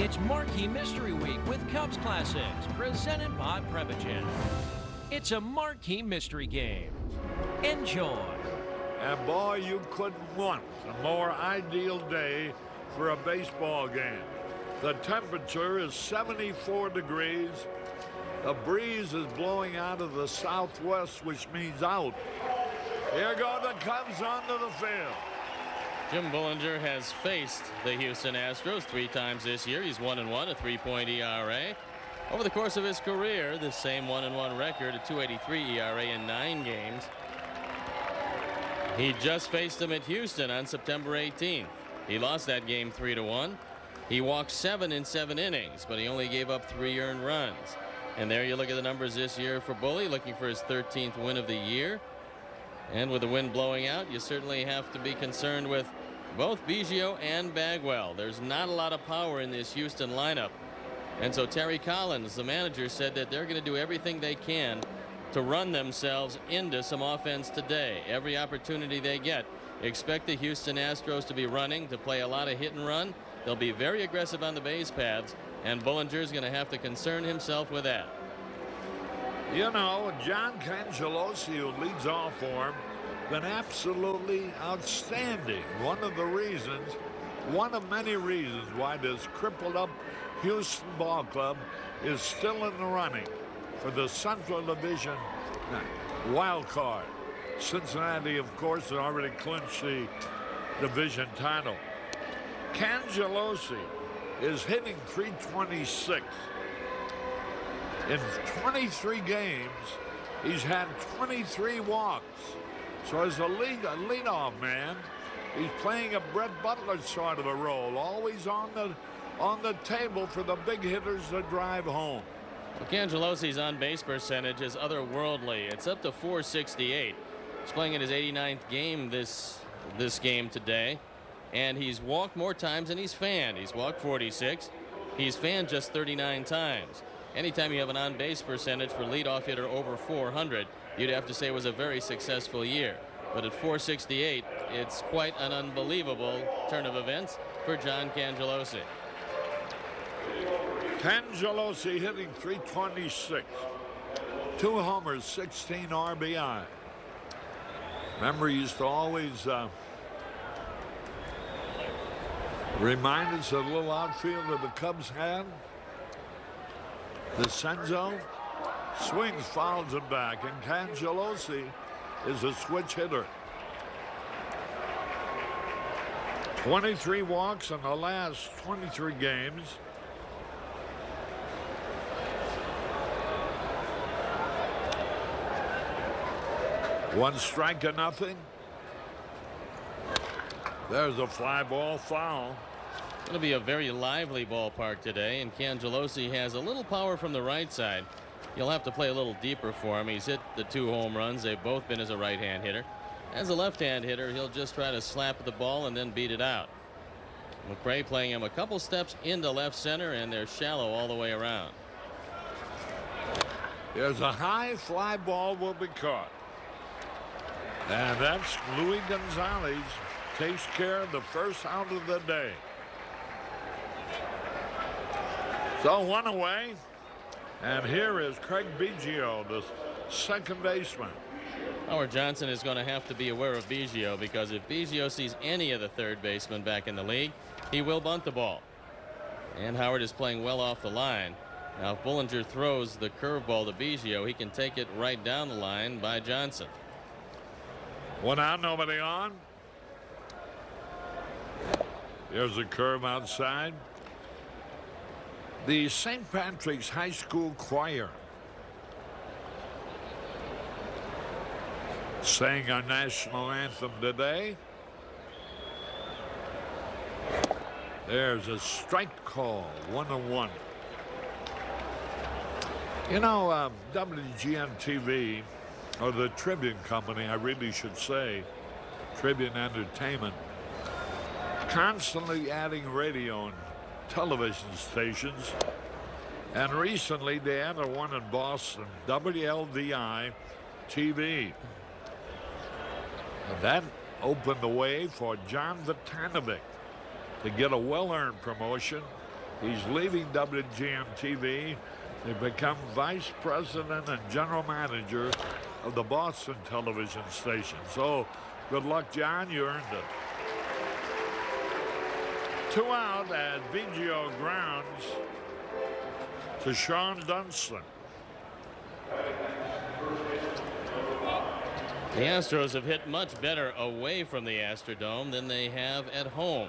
It's Marquee Mystery Week with Cubs Classics, presented by Prevagen. It's a Marquee mystery game. Enjoy. And boy, you couldn't want a more ideal day for a baseball game. The temperature is 74 degrees. The breeze is blowing out of the southwest, which means out. Here go the Cubs onto the field. Jim Bullinger has faced the Houston Astros 3 times this year. He's 1-1, a 3.0 ERA. Over the course of his career, the same 1-1 record, a 2.83 ERA in 9 games. He just faced them at Houston on September 18th. He lost that game 3-1. He walked 7 in 7 innings, but he only gave up 3 earned runs. And there you look at the numbers this year for Bully, looking for his 13th win of the year. And with the wind blowing out, you certainly have to be concerned with both Biggio and Bagwell. There's not a lot of power in this Houston lineup. And so Terry Collins, the manager, said that they're going to do everything they can to run themselves into some offense today. Every opportunity they get. Expect the Houston Astros to be running, to play a lot of hit and run. They'll be very aggressive on the base paths, and Bullinger's going to have to concern himself with that. You know, John Cangelosi, who leads off for him, been absolutely outstanding. One of many reasons why this crippled up Houston ball club is still in the running for the Central Division wild card. Cincinnati, of course, had already clinched the division title. Cangelosi is hitting .326. In 23 games, he's had 23 walks. So as a leadoff man, he's playing a Brett Butler sort of a role, always on the table for the big hitters to drive home. Well, Cangelosi's on-base percentage is otherworldly. It's up to .468. He's playing in his 89th game this game today, and he's walked more times than he's fanned. He's walked 46. He's fanned just 39 times. Anytime you have an on-base percentage for leadoff hitter over 400, you'd have to say it was a very successful year. But at .468, it's quite an unbelievable turn of events for John Cangelosi. Cangelosi hitting .326. 2 homers, 16 RBI. Remember, he used to always remind us of the little outfielder the Cubs had. DeCenzo swings, fouls it back, and Cangelosi is a switch hitter. 23 walks in the last 23 games. One strike to nothing. There's a fly ball foul. It'll be a very lively ballpark today, and Cangelosi has a little power from the right side. You'll have to play a little deeper for him. He's hit the 2 home runs. They've both been as a right-hand hitter. As a left-hand hitter, he'll just try to slap the ball and then beat it out. McRae playing him a couple steps into left center, and they're shallow all the way around. There's a high fly ball will be caught. And that's Luis Gonzalez. Takes care of the first out of the day. So 1 away, and here is Craig Biggio, the second baseman. Howard Johnson is going to have to be aware of Biggio, because if Biggio sees any of the third basemen back in the league, he will bunt the ball. And Howard is playing well off the line. Now, if Bullinger throws the curveball to Biggio, he can take it right down the line by Johnson. 1 out, nobody on. There's a curve outside. The St. Patrick's High School Choir sang our national anthem today. There's a strike call, 1-1. You know, WGN TV, or the Tribune Company, I really should say, Tribune Entertainment, constantly adding radio and television stations, and recently they added one in Boston, WLVI TV. And that opened the way for John Vitanovic to get a well-earned promotion He's leaving WGN TV. They become vice president and general manager of the Boston television station. So good luck, John. You earned it. 2 out at BGO grounds to Sean Dunston. The Astros have hit much better away from the Astrodome than they have at home.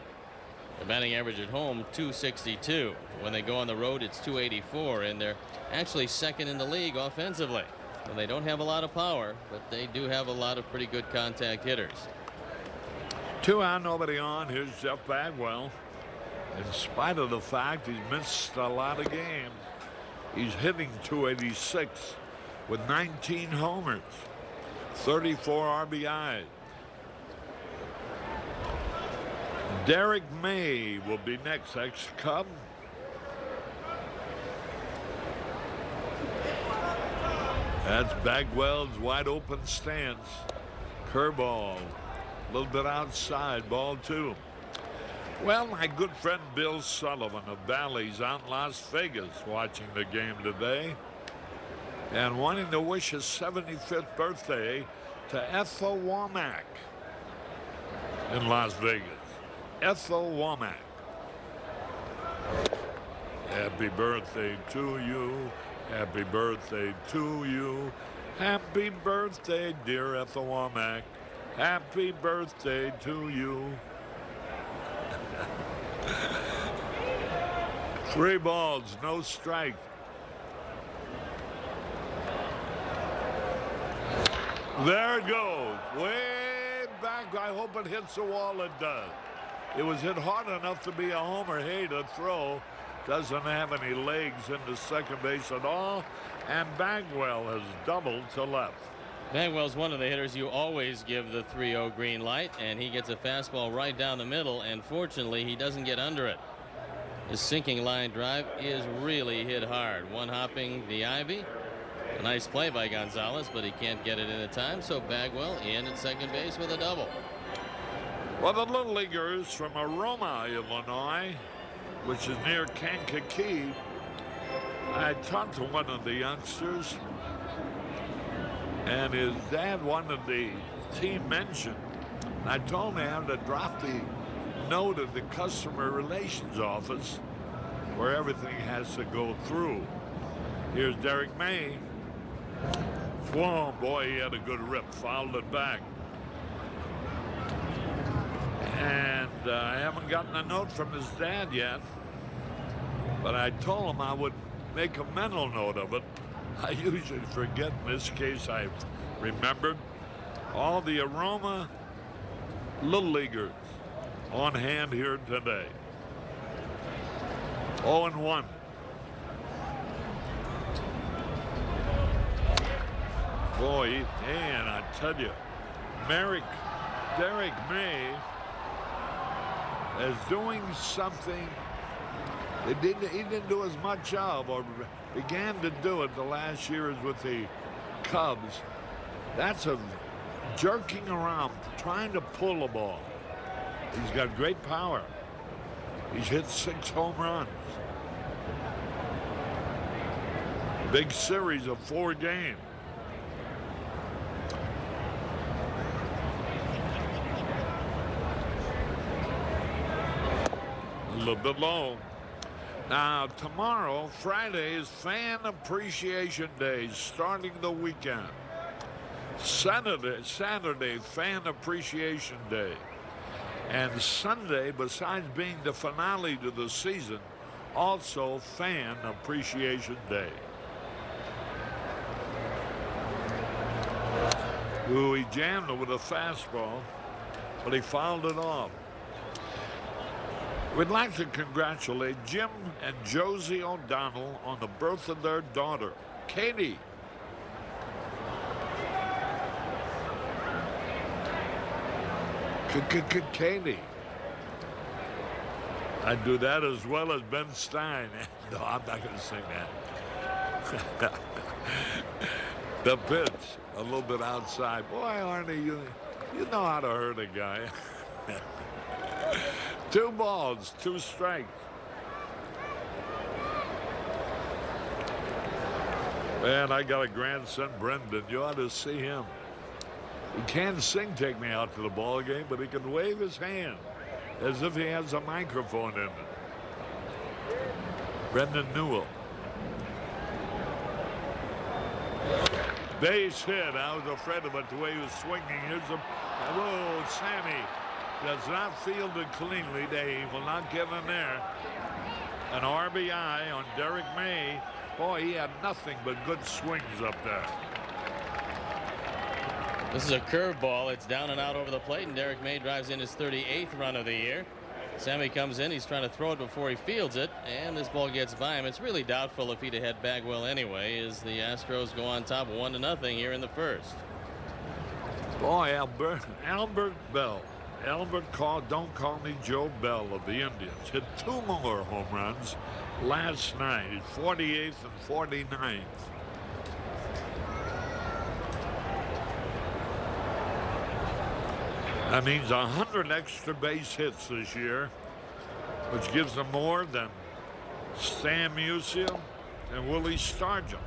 The batting average at home, 262. When they go on the road, it's 284, and they're actually second in the league offensively. And they don't have a lot of power, but they do have a lot of pretty good contact hitters. 2 out, nobody on. Here's Jeff Bagwell. In spite of the fact he's missed a lot of games, he's hitting 286 with 19 homers, 34 RBIs. Derek May will be next, ex-Cub. That's Bagwell's wide open stance. Curveball, a little bit outside, ball 2. Well, my good friend Bill Sullivan of Bally's out in Las Vegas watching the game today and wanting to wish his 75th birthday to Ethel Womack in Las Vegas. Ethel Womack. Happy birthday to you. Happy birthday to you. Happy birthday, dear Ethel Womack. Happy birthday to you. 3 balls, no strike. There it goes. Way back. I hope it hits the wall. It does. It was hit hard enough to be a homer. Hey, to throw. Doesn't have any legs into second base at all. And Bagwell has doubled to left. Bagwell's one of the hitters you always give the 3-0 green light, and he gets a fastball right down the middle, and fortunately he doesn't get under it. His sinking line drive is really hit hard. One hopping the ivy. A nice play by Gonzalez, but he can't get it in a time, so Bagwell in at second base with a double. Well, the Little Leaguers from Aroma, Illinois, which is near Kankakee, I talked to one of the youngsters, and his dad wanted the team mentioned. I told him they had to drop the note at the customer relations office where everything has to go through. Here's Derek May. Whoa, boy, he had a good rip, fouled it back. And I haven't gotten a note from his dad yet, but I told him I would make a mental note of it. I usually forget. In this case, I remembered. All the Aroma Little Leaguers on hand here today. 0-1. Boy, man, I tell you, Derek May is doing something he didn't do as much of, or began to do it the last years with the Cubs. That's a jerking around, trying to pull a ball. He's got great power. He's hit 6 home runs. Big series of 4 games. A little bit low. Now, tomorrow, Friday, is Fan Appreciation Day, starting the weekend. Saturday, Fan Appreciation Day. And Sunday, besides being the finale to the season, also Fan Appreciation Day. Ooh, he jammed it with a fastball, but he fouled it off. We'd like to congratulate Jim and Josie O'Donnell on the birth of their daughter, Katie. Katie. I'd do that as well as Ben Stein. No, I'm not going to sing that. The pitch, a little bit outside. Boy, Arnie, you know how to hurt a guy. 2 balls, 2 strikes. Man, I got a grandson, Brendan. You ought to see him. He can't sing "Take Me Out to the Ball Game," but he can wave his hand as if he has a microphone in it. Brendan Newell. Base hit. I was afraid of it the way he was swinging. Here's a Sammy does not field it cleanly. Dave will not get in there. An RBI on Derek May. Boy, he had nothing but good swings up there. This is a curveball. It's down and out over the plate, and Derek May drives in his 38th run of the year. Sammy comes in. He's trying to throw it before he fields it, and this ball gets by him. It's really doubtful if he'd have had Bagwell anyway, as the Astros go on top 1-0 here in the first. Boy, Albert Bell. Don't call me Joe Bell of the Indians. Hit 2 more home runs last night, 48th and 49th. That means 100 extra base hits this year, which gives them more than Stan Musial and Willie Stargell.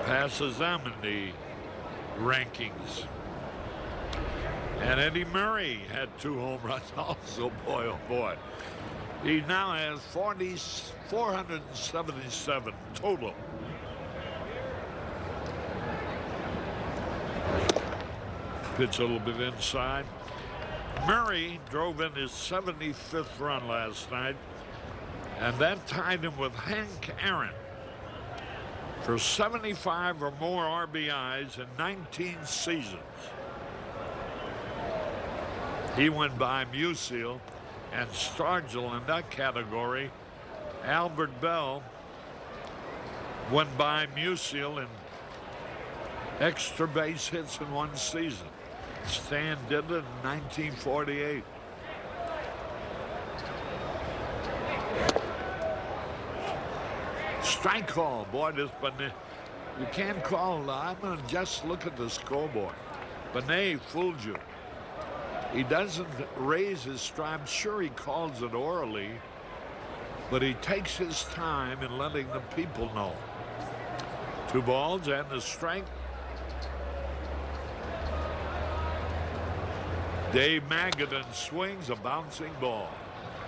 Passes them in the rankings. And Eddie Murray had 2 home runs also. Boy, oh boy. He now has 477 total. Pitch a little bit inside. Murray drove in his 75th run last night, and that tied him with Hank Aaron for 75 or more RBIs in 19 seasons. He went by Musial and Stargell in that category. Albert Bell went by Musial in extra base hits in one season. Stan did it in 1948. Strike call. Boy, this Benet. You can't call. I'm going to just look at the scoreboard. Benet fooled you. He doesn't raise his stride. I'm sure he calls it orally, but he takes his time in letting the people know. 2 balls and the strike. Dave Magadan swings a bouncing ball.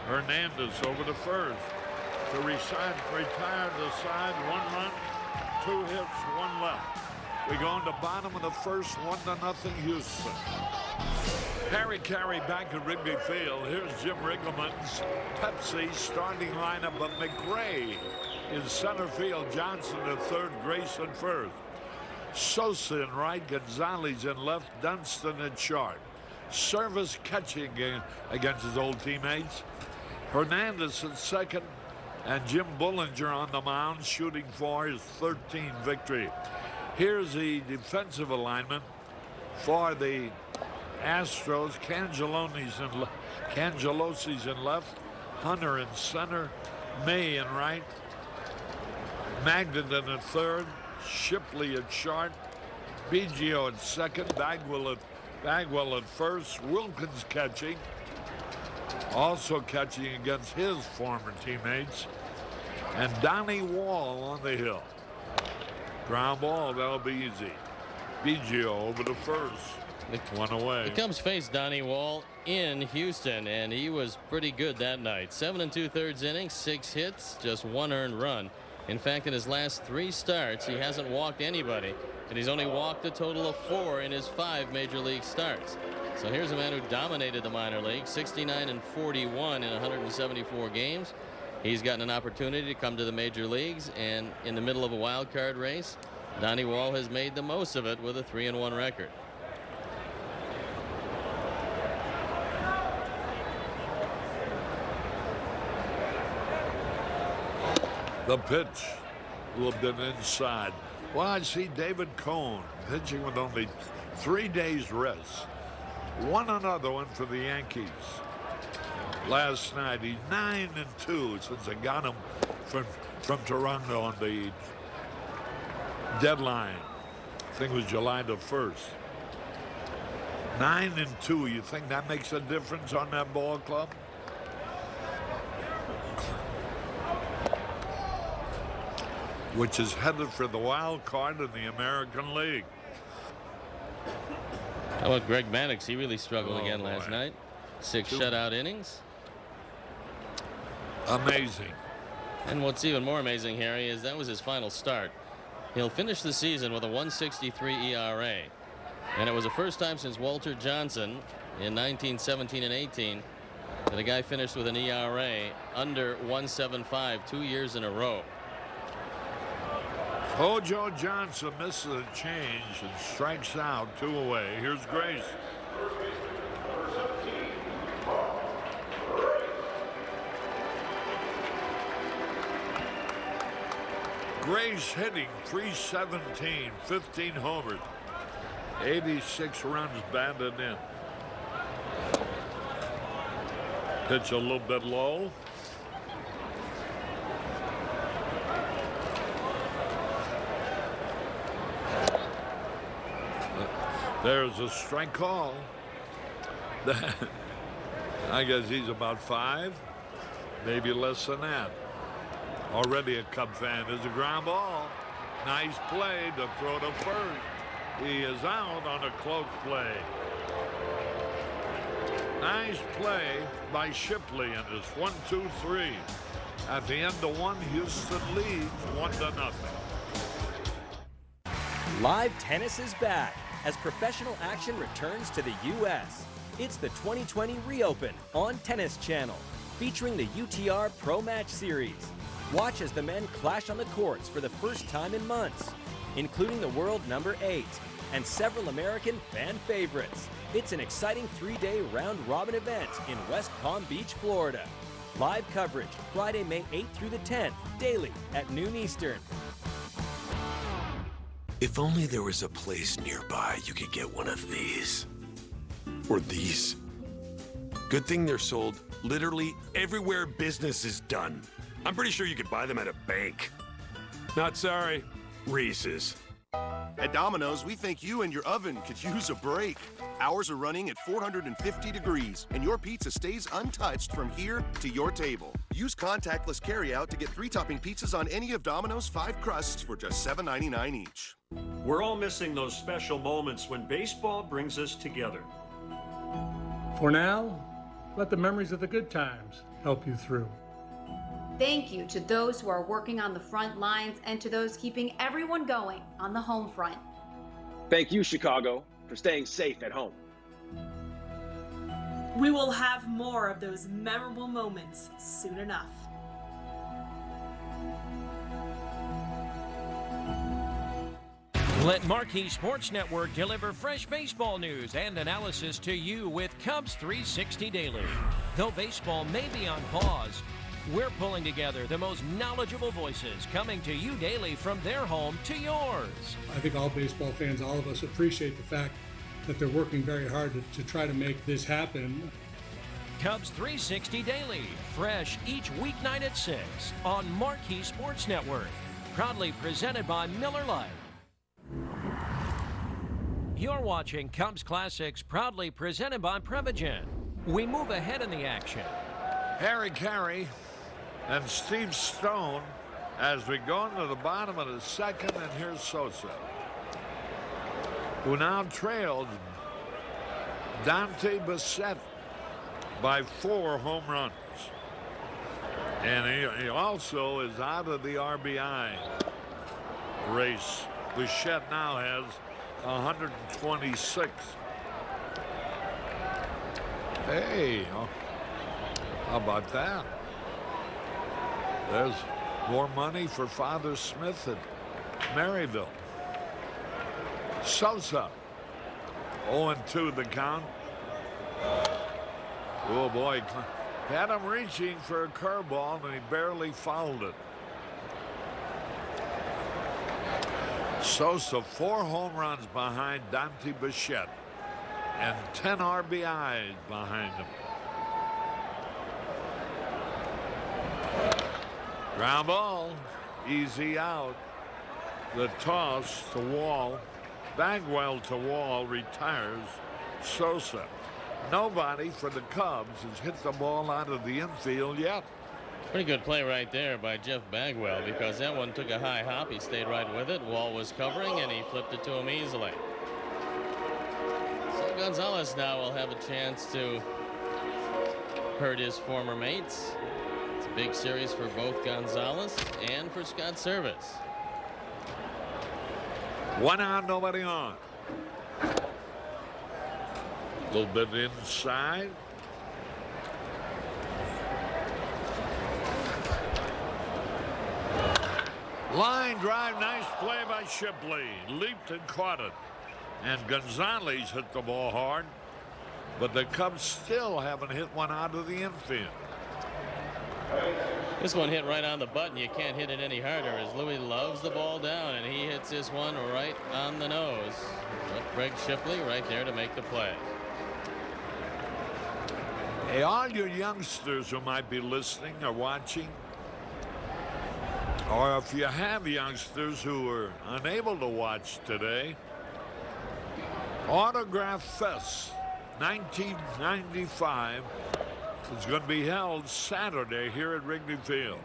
Hernandez over to first to retire the side. 1 run, 2 hits, 1 left. We go into bottom of the first, 1-0 Houston. Harry Carey back at Wrigley Field. Here's Jim Riggleman's Pepsi starting lineup of McRae in center field, Johnson at third, Grayson first. Sosa in right, Gonzalez in left, Dunston at short. Service catching against his old teammates. Hernandez at second, and Jim Bullinger on the mound shooting for his 13th victory. Here's the defensive alignment for the Astros. Cangelosi's in left, Hunter in center, May in right, Magdalen at third, Shipley at short, Biggio at second, Bagwell at first, Wilkins catching, also catching against his former teammates, and Donnie Wall on the hill. Ground ball, that'll be easy. Biggio over to first. 1 away. The Cubs faced Donnie Wall in Houston, and he was pretty good that night. 7 2/3 innings, 6 hits, just 1 earned run. In fact, in his last 3 starts, he hasn't walked anybody, and he's only walked a total of 4 in his 5 major league starts. So here's a man who dominated the minor league, 69 and 41 in 174 games. He's gotten an opportunity to come to the major leagues, and in the middle of a wild card race, Donnie Wall has made the most of it with a 3-1 record. The pitch, a little bit inside. Well, I see David Cone pitching with only 3 days rest. Another one for the Yankees. Last night, he's 9 and 2 since I got him from Toronto on the deadline. I think it was July the 1st. 9 and 2. You think that makes a difference on that ball club? which is headed for the wild card in the American League. How about Greg Maddux? He really struggled again last boy. night. 6 shutout innings. Amazing. And what's even more amazing, Harry, is that was his final start. He'll finish the season with a 1.63 ERA. And it was the first time since Walter Johnson in 1917 and 18 that a guy finished with an ERA under 1.75 2 years in a row. Joe Johnson misses a change and strikes out, 2 away. Here's Grace. Grace hitting .317, 15 homers, 86 runs batted in. Pitch a little bit low. There's a strike call. I guess he's about 5, maybe less than that. Already a Cub fan. There's a ground ball. Nice play to throw to first. He is out on a close play. Nice play by Shipley, and it's 1-2-3. At the end of 1, Houston leads 1-0. Live tennis is back as professional action returns to the U.S. It's the 2020 Reopen on Tennis Channel, featuring the UTR Pro Match Series. Watch as the men clash on the courts for the first time in months, including the world number 8 and several American fan favorites. It's an exciting 3-day round-robin event in West Palm Beach, Florida. Live coverage Friday, May 8th through the 10th, daily at noon Eastern. If only there was a place nearby you could get one of these. Or these. Good thing they're sold literally everywhere business is done. I'm pretty sure you could buy them at a bank. Not sorry, Reese's. At Domino's, we think you and your oven could use a break. Ours are running at 450 degrees, and your pizza stays untouched from here to your table. Use contactless carryout to get 3-topping pizzas on any of Domino's 5 crusts for just $7.99 each. We're all missing those special moments when baseball brings us together. For now, let the memories of the good times help you through. Thank you to those who are working on the front lines and to those keeping everyone going on the home front. Thank you, Chicago, for staying safe at home. We will have more of those memorable moments soon enough. Let Marquee Sports Network deliver fresh baseball news and analysis to you with Cubs 360 Daily. Though baseball may be on pause, we're pulling together the most knowledgeable voices coming to you daily from their home to yours. I think all baseball fans, all of us, appreciate the fact that they're working very hard to try to make this happen. Cubs 360 Daily, fresh each weeknight at 6 on Marquee Sports Network. Proudly presented by Miller Lite. You're watching Cubs Classics, proudly presented by Prevagen. We move ahead in the action. Harry Carey and Steve Stone as we go into the bottom of the 2nd, and here's Sosa, who now trails Dante Bichette by 4 home runs. And he also is out of the RBI race. Bichette now has 126. Hey, how about that? There's more money for Father Smith at Maryville. Sosa, 0-2 the count. Oh boy, had him reaching for a curveball and he barely fouled it. Sosa 4 home runs behind Dante Bichette and 10 RBIs behind him. Ground ball, easy out. The toss to Wall. Bagwell to Wall, retires Sosa. Nobody for the Cubs has hit the ball out of the infield yet. Pretty good play right there by Jeff Bagwell, because that one took a high hop. He stayed right with it. Wall was covering, and he flipped it to him easily. So Gonzalez now will have a chance to hurt his former mates. It's a big series for both Gonzalez and for Scott Service. 1 out, nobody on. A little bit inside. Line drive, nice play by Shipley. Leaped and caught it. And Gonzalez hit the ball hard. But the Cubs still haven't hit one out of the infield. This one hit right on the button. You can't hit it any harder, as Louis loves the ball down, and he hits this one right on the nose. But Greg Shipley right there to make the play. Hey, all you youngsters who might be listening or watching, or if you have youngsters who are unable to watch today, Autograph Fest 1995 is going to be held Saturday here at Wrigley Field.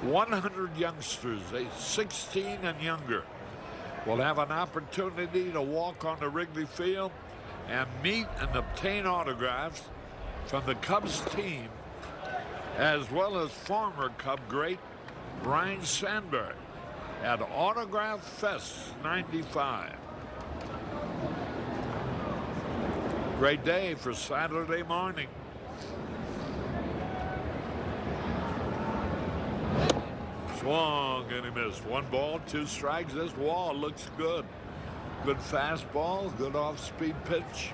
100 youngsters, 16 and younger, will have an opportunity to walk on the Wrigley Field and meet and obtain autographs from the Cubs team, as well as former Cub great Brian Sandberg at Autograph Fest 95. Great day for Saturday morning. Swung and he missed. 1 ball, 2 strikes. This Wall looks good. Good fastball, good off-speed pitch.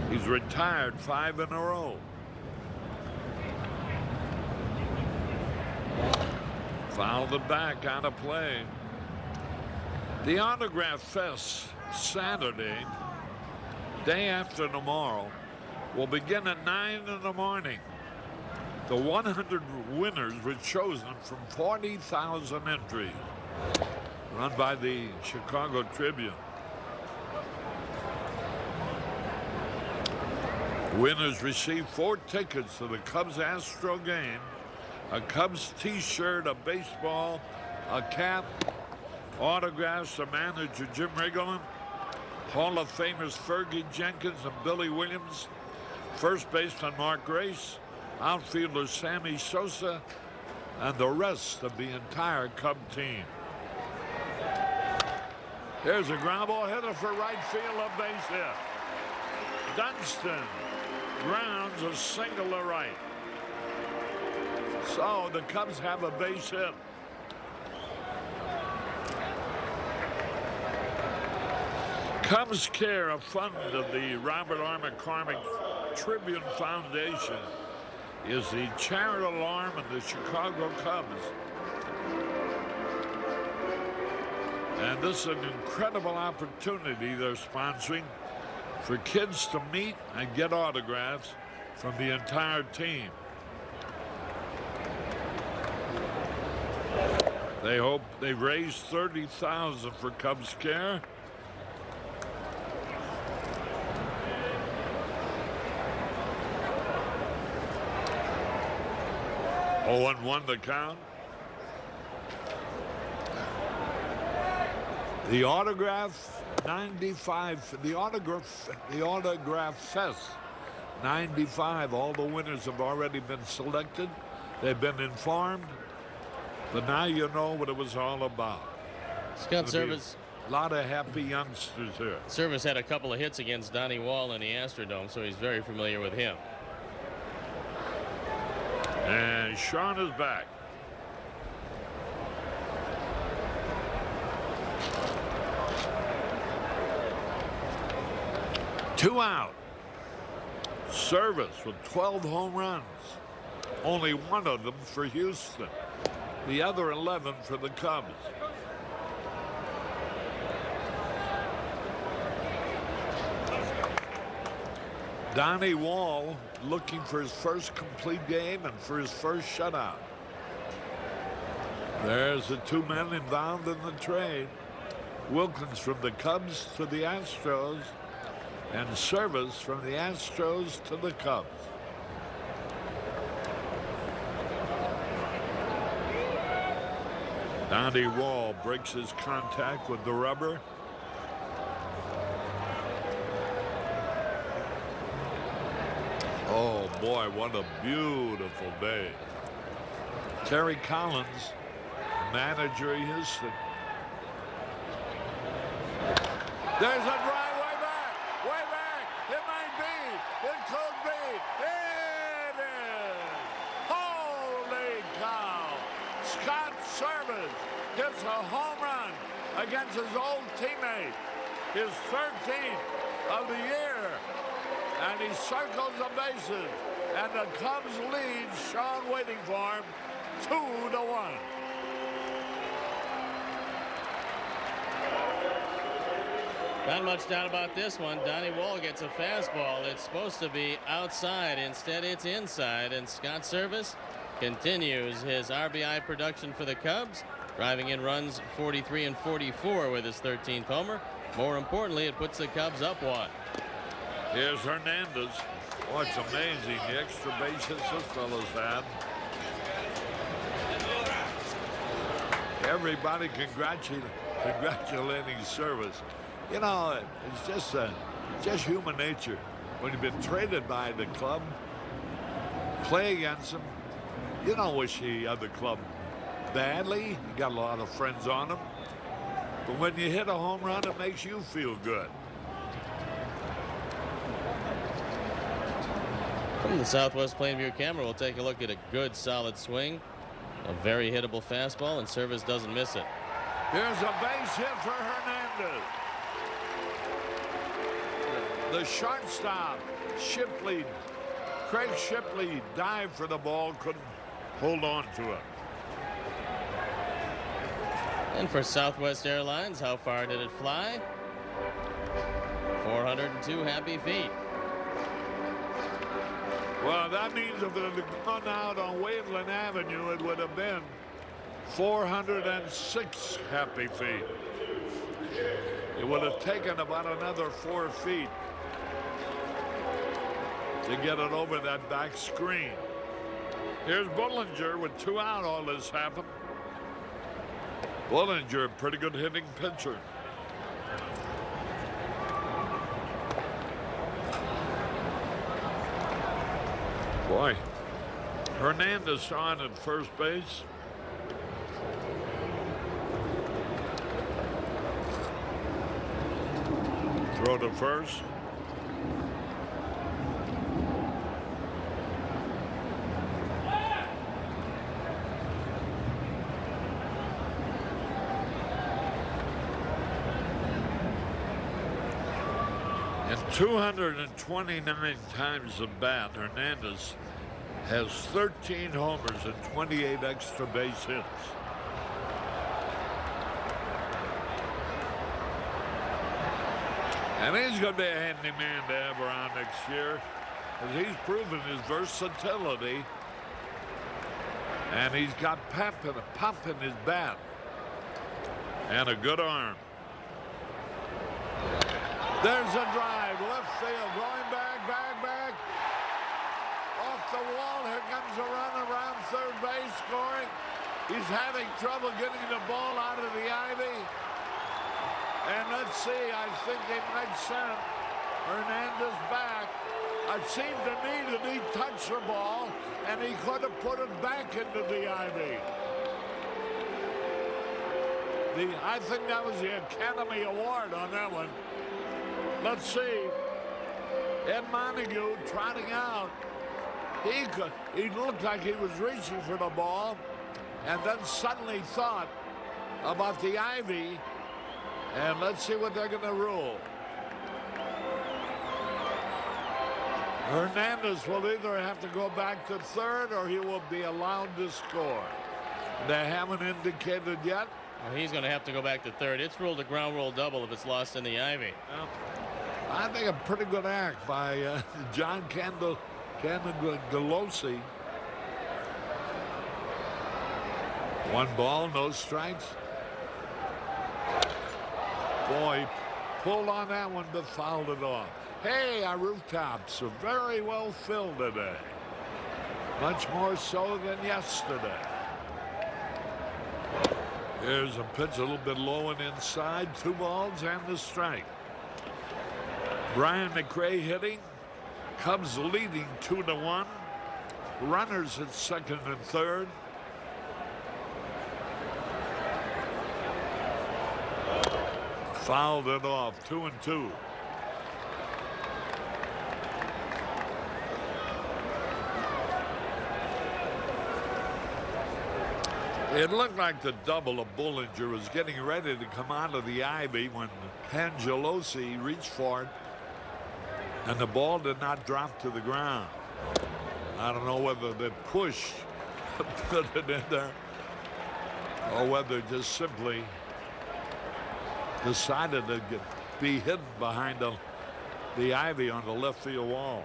He's retired 5 in a row. Fouled it back, out of play. The Autograph Fest Saturday, day after tomorrow, will begin at 9 in the morning. The 100 winners were chosen from 40,000 entries, run by the Chicago Tribune. Winners receive 4 tickets to the Cubs-Astro game, a Cubs t-shirt, a baseball, a cap, autographs to manager Jim Riggleman, Hall of Famers Fergie Jenkins and Billy Williams, first baseman Mark Grace, outfielder Sammy Sosa, and the rest of the entire Cub team. Here's a ground ball hitter for right field, a base hit. Dunston grounds a single to right. So the Cubs have a base hit. Cubs Care, a fund of the Robert R. McCormick Tribune Foundation, is the charitable arm of the Chicago Cubs. And this is an incredible opportunity they're sponsoring for kids to meet and get autographs from the entire team. They hope they raised $30,000 for Cubs Care. Oh, and 1 the count. The Autograph 95, the Autograph Fest 95. All the winners have already been selected. They've been informed, but now you know what it was all about. Scott Service. A lot of happy youngsters here. Service had a couple of hits against Donnie Wall in the Astrodome, so he's very familiar with him. And Sean is back. Two out. Service with 12 home runs. Only 1 of them for Houston. The other 11 for the Cubs. Donnie Wall looking for his first complete game and for his first shutout. There's the 2 men involved in the trade. Wilkins from the Cubs to the Astros, and Service from the Astros to the Cubs. Donnie Wall breaks his contact with the rubber. Oh boy, what a beautiful day. Terry Collins, manager in Houston. There's a drive way back, way back. It might be, it could be, it is. Holy cow. Scott Service hits a home run against his old teammate, his 13th of the year. And he circles the bases, and the Cubs lead Sean waiting for him 2-1. Not much doubt about this one. Donnie Wall gets a fastball. It's supposed to be outside. Instead, it's inside. And Scott Service continues his RBI production for the Cubs, driving in runs 43 and 44 with his 13th homer. More importantly, it puts the Cubs up 1. Here's Hernandez. Oh, it's amazing the extra base hits this fellow's had. Everybody congratulating Service. You know, it's just human nature. When you've been traded by the club, play against them, you don't wish the other club badly. You got a lot of friends on them. But when you hit a home run, it makes you feel good. From the Southwest Plainview camera, we'll take a look at a good solid swing. A very hittable fastball, and Service doesn't miss it. Here's a base hit for Hernandez. The shortstop, Shipley, Craig Shipley, dived for the ball, couldn't hold on to it. And for Southwest Airlines, how far did it fly? 402 happy feet. Well, that means if it had gone out on Waveland Avenue, it would have been 406 happy feet. It would have taken about another 4 feet to get it over that back screen. Here's Bullinger with 2 out. All this happened. Bullinger, a pretty good hitting pitcher. Boy, Hernandez on at first base. Throw to first. And 229 times the bat, Hernandez has 13 homers and 28 extra base hits. And he's going to be a handy man to have around next year, as he's proven his versatility, and he's got pop in his bat and a good arm. There's a drive, left field, going back. Off the wall, here comes a run around third base, scoring. He's having trouble getting the ball out of the ivy. And let's see, I think they might send Hernandez back. It seemed to me that he touched the ball, and he could have put it back into the ivy. I think that was the Academy Award on that one. Let's see. Ed Montague trotting out. He looked like he was reaching for the ball, and then suddenly thought about the ivy, and let's see what they're going to rule. Hernandez will either have to go back to third, or he will be allowed to score. They haven't indicated yet. Well, he's going to have to go back to third. It's ruled a ground rule double if it's lost in the ivy. Well, I think a pretty good act by John Candelosi. 1 ball, no strikes. Boy, pulled on that one but fouled it off. Hey, our rooftops are very well filled today. Much more so than yesterday. Here's a pitch a little bit low and inside. 2 balls and the strike. Brian McRae hitting. Cubs leading 2-1. Runners at second and third. Fouled it off. 2-2. It looked like the double of Bullinger was getting ready to come out of the ivy when Cangelosi reached for it, and the ball did not drop to the ground. I don't know whether they pushed put it in there or whether just simply decided to be hidden behind the ivy on the left field wall.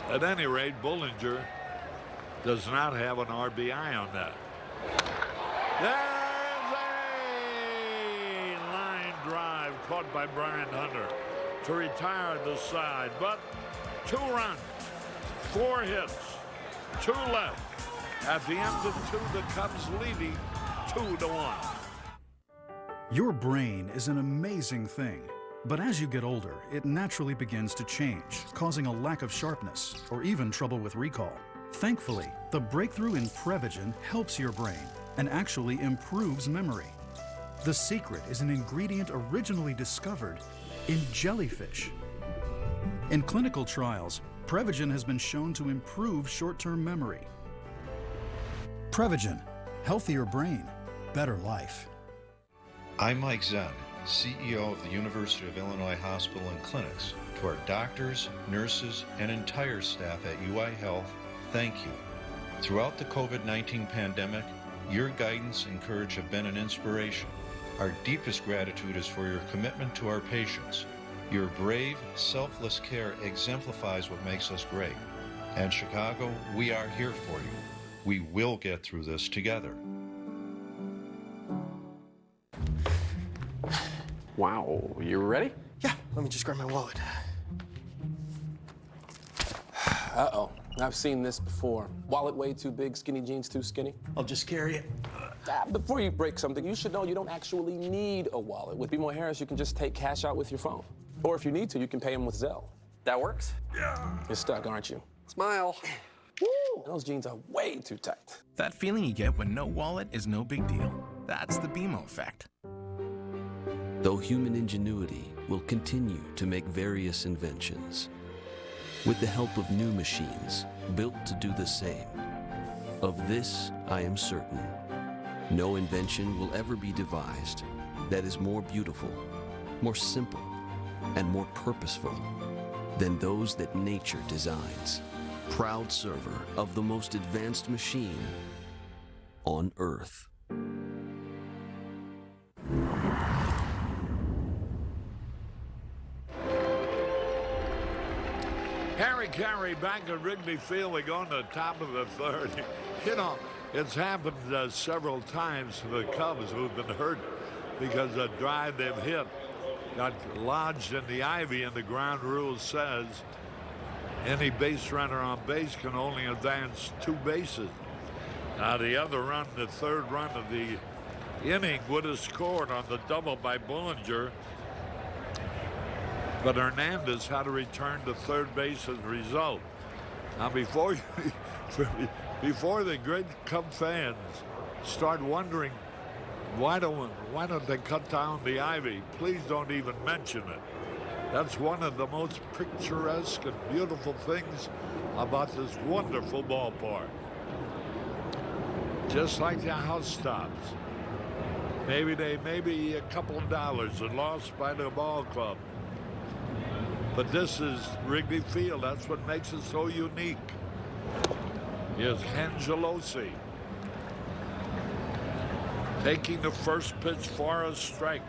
At any rate, Bullinger does not have an RBI on that. There's a line drive caught by Brian Hunter to retire the side, but 2 runs, 4 hits, 2 left. At the end of 2, the Cubs leading 2-1. Your brain is an amazing thing, but as you get older, it naturally begins to change, causing a lack of sharpness or even trouble with recall. Thankfully, the breakthrough in Prevagen helps your brain and actually improves memory. The secret is an ingredient originally discovered in jellyfish. In clinical trials, Prevagen has been shown to improve short-term memory. Prevagen, healthier brain, better life. I'm Mike Zen, CEO of the University of Illinois Hospital and Clinics. To our doctors, nurses, and entire staff at UI Health, thank you. Throughout the COVID-19 pandemic, your guidance and courage have been an inspiration. Our deepest gratitude is for your commitment to our patients. Your brave, selfless care exemplifies what makes us great. At Chicago, we are here for you. We will get through this together. Wow, you ready? Yeah, let me just grab my wallet. Uh-oh, I've seen this before. Wallet way too big, skinny jeans too skinny. I'll just carry it. Before you break something, you should know you don't actually need a wallet. With BMO Harris, you can just take cash out with your phone. Or if you need to, you can pay them with Zelle. That works? Yeah. You're stuck, aren't you? Smile. Woo! Those jeans are way too tight. That feeling you get when no wallet is no big deal. That's the BMO effect. Though human ingenuity will continue to make various inventions, with the help of new machines built to do the same, of this I am certain. No invention will ever be devised that is more beautiful, more simple, and more purposeful than those that nature designs. Proud server of the most advanced machine on Earth. Harry Carey back at Wrigley Field. We go on the top of the third. You know, it's happened several times to the Cubs who've been hurt because the drive they've hit got lodged in the ivy, and the ground rule says any base runner on base can only advance 2 bases. Now the other run, the third run of the inning, would have scored on the double by Bullinger, but Hernandez had to return to third base as a result. Now before the great Cub fans start wondering why don't they cut down the ivy, please don't even mention it. That's one of the most picturesque and beautiful things about this wonderful ballpark. Just like the housetops. Maybe a couple of dollars and lost by the ball club. But this is Wrigley Field. That's what makes it so unique. Here's Cangelosi taking the first pitch for a strike.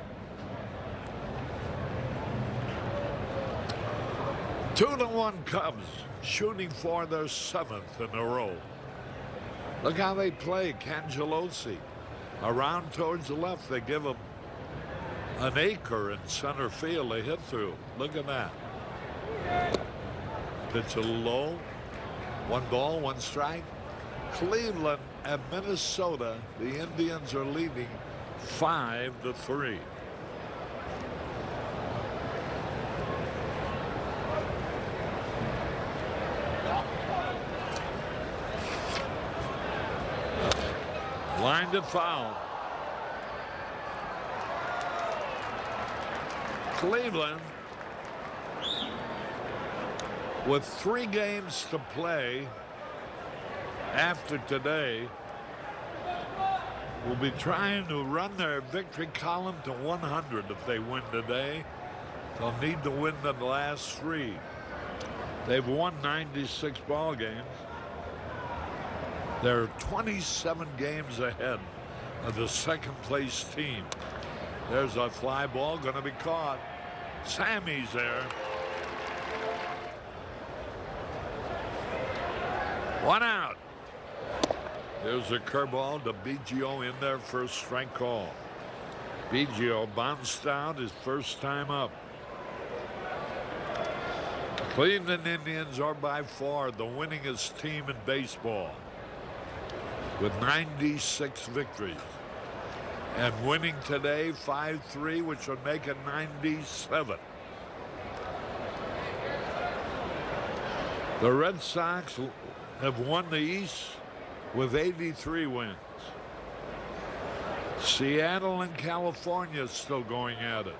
2-1 Cubs, shooting for their 7th in a row. Look how they play Cangelosi. Around towards the left, they give him an acre in center field. They hit through. Look at that. Pitch a little low. 1 ball, 1 strike. Cleveland and Minnesota, the Indians are leading 5-3. Line to foul. Cleveland, with 3 games to play after today, will be trying to run their victory column to 100 if they win today. They'll need to win the last 3. They've won 96 ball games. They're 27 games ahead of the second-place team. There's a fly ball going to be caught. Sammy's there. 1 out. There's a curveball to Biggio in there for a strike call. Biggio bounced out his first time up. Cleveland Indians are by far the winningest team in baseball, with 96 victories. And winning today 5-3, which would make it 97. The Red Sox have won the East with 83 wins. Seattle and California still going at it.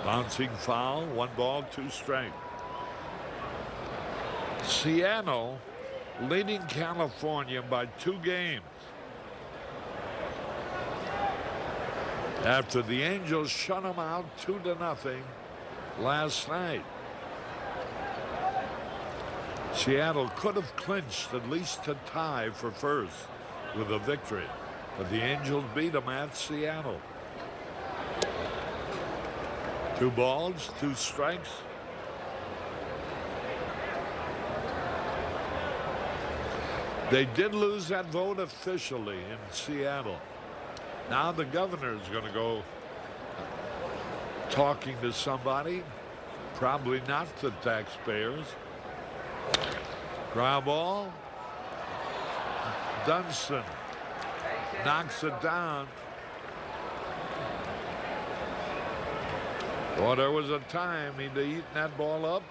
Bouncing foul, 1 ball, 2 strikes. Seattle leading California by 2 games. After the Angels shut them out 2-0 last night. Seattle could have clinched at least a tie for first with a victory, but the Angels beat them at Seattle. 2 balls, 2 strikes. They did lose that vote officially in Seattle. Now the governor is going to go talking to somebody, probably not the taxpayers. Ground ball. Dunston knocks it down. Well, there was a time he'd have eaten that ball up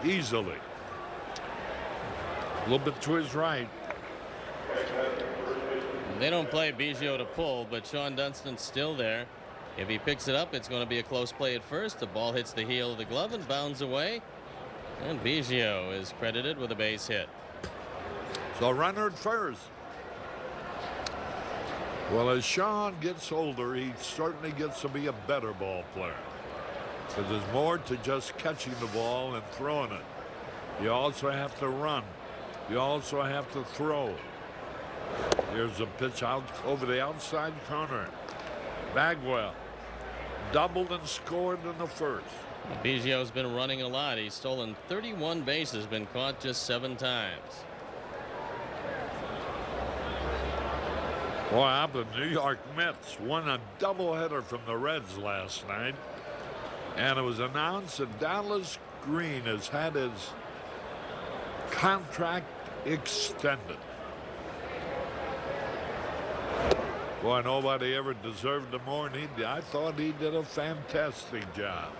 easily. A little bit to his right. They don't play Biggio to pull, but Sean Dunston's still there. If he picks it up, it's going to be a close play at first. The ball hits the heel of the glove and bounds away. And Biggio is credited with a base hit. So runner at first. Well, as Sean gets older, he certainly gets to be a better ball player. Because there's more to just catching the ball and throwing it. You also have to run. You also have to throw. Here's a pitch out over the outside corner. Bagwell doubled and scored in the first. Biggio's been running a lot. He's stolen 31 bases, been caught just 7 times. Boy, the New York Mets won a doubleheader from the Reds last night. And it was announced that Dallas Green has had his contract extended. Boy, nobody ever deserved him more than he did. I thought he did a fantastic job.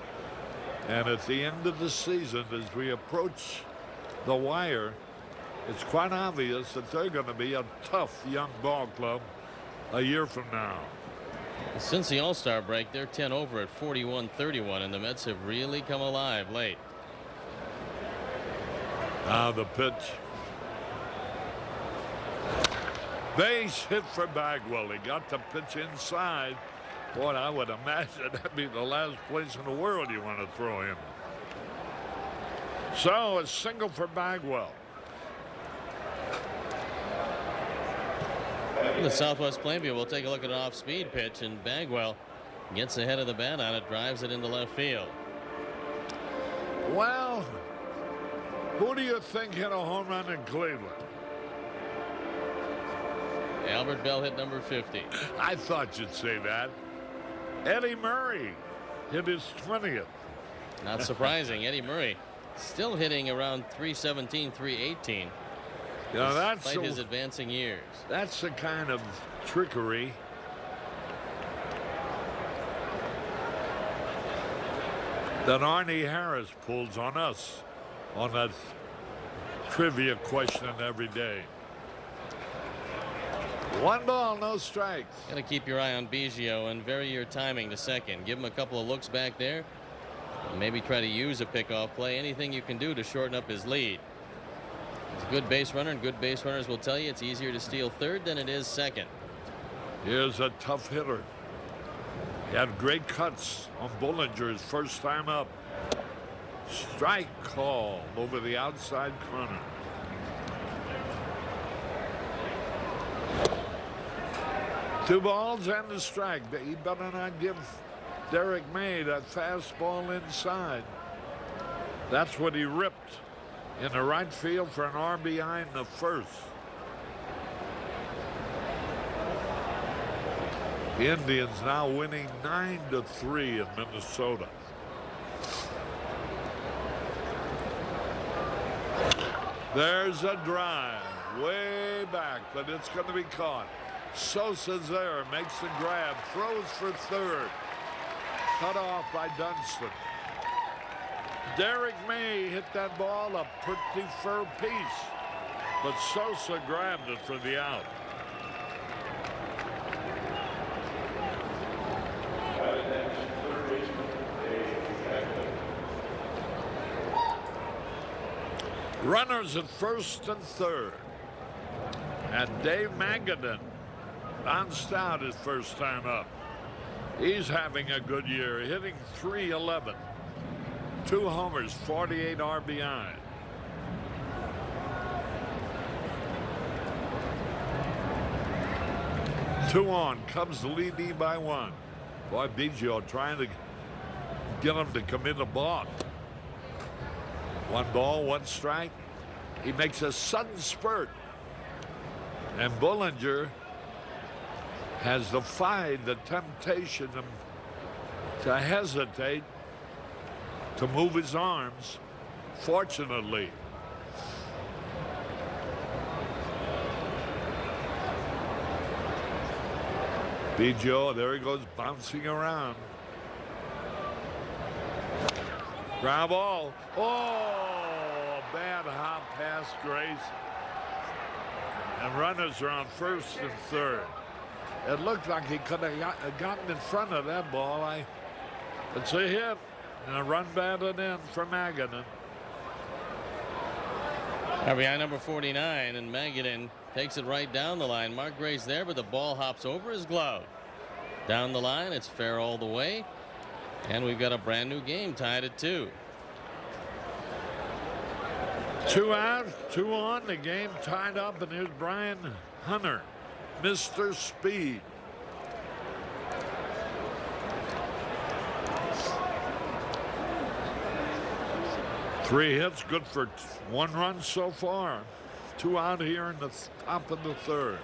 And at the end of the season, as we approach the wire, it's quite obvious that they're going to be a tough young ball club a year from now. Since the All-Star break, they're 10 over at 41-31, and the Mets have really come alive late. Now the pitch. Base hit for Bagwell. He got the pitch inside. Boy, I would imagine that'd be the last place in the world you want to throw him. So a single for Bagwell. The Southwest Plainview will take a look at an off-speed pitch, and Bagwell gets ahead of the bat on it, drives it into left field. Well, who do you think hit a home run in Cleveland? Albert Bell hit number 50. I thought you'd say that. Eddie Murray hit his 20th. Not surprising. Eddie Murray still hitting around 317, 318. Yeah, that's despite his advancing years. That's the kind of trickery that Arnie Harris pulls on us on that trivia question every day. 1 ball, no strikes. Got to keep your eye on Biggio and vary your timing to second. Give him a couple of looks back there. Maybe try to use a pickoff play. Anything you can do to shorten up his lead. He's a good base runner, and good base runners will tell you it's easier to steal third than it is second. Here's a tough hitter. He had great cuts on Bollinger his first time up. Strike call over the outside corner. Two balls and a strike. He better not give Derek May that fastball inside. That's what he ripped in the right field for an RBI in the first. The Indians now winning 9-3 in Minnesota. There's a drive way back, but it's going to be caught. Sosa's there, makes the grab, throws for third. Cut off by Dunston. Derek May hit that ball a pretty fur piece, but Sosa grabbed it for the out. Runners at first and third. And Dave Magadan bounced out his first time up. He's having a good year, hitting .311. 2 homers, 48 RBI. Two on, Cubs leading by 1. Boy, Biggio trying to get him to commit a balk. 1 ball, 1 strike. He makes a sudden spurt. And Bollinger has defied the temptation to hesitate, to move his arms. Fortunately, Biggio, there he goes bouncing around. Ground ball. Oh, a bad hop past Grace. And runners are on first and third. It looked like he could have gotten in front of that ball. It's a hit and a run batted in for Magadan. RBI number 49, and Magadan takes it right down the line. Mark Gray's there, but the ball hops over his glove. Down the line, it's fair all the way. And we've got a brand new game tied at 2. 2 out, 2 on, the game tied up, and here's Brian Hunter, Mr. Speed. Three hits, good for 1 run so far. 2 out here in the top of the third.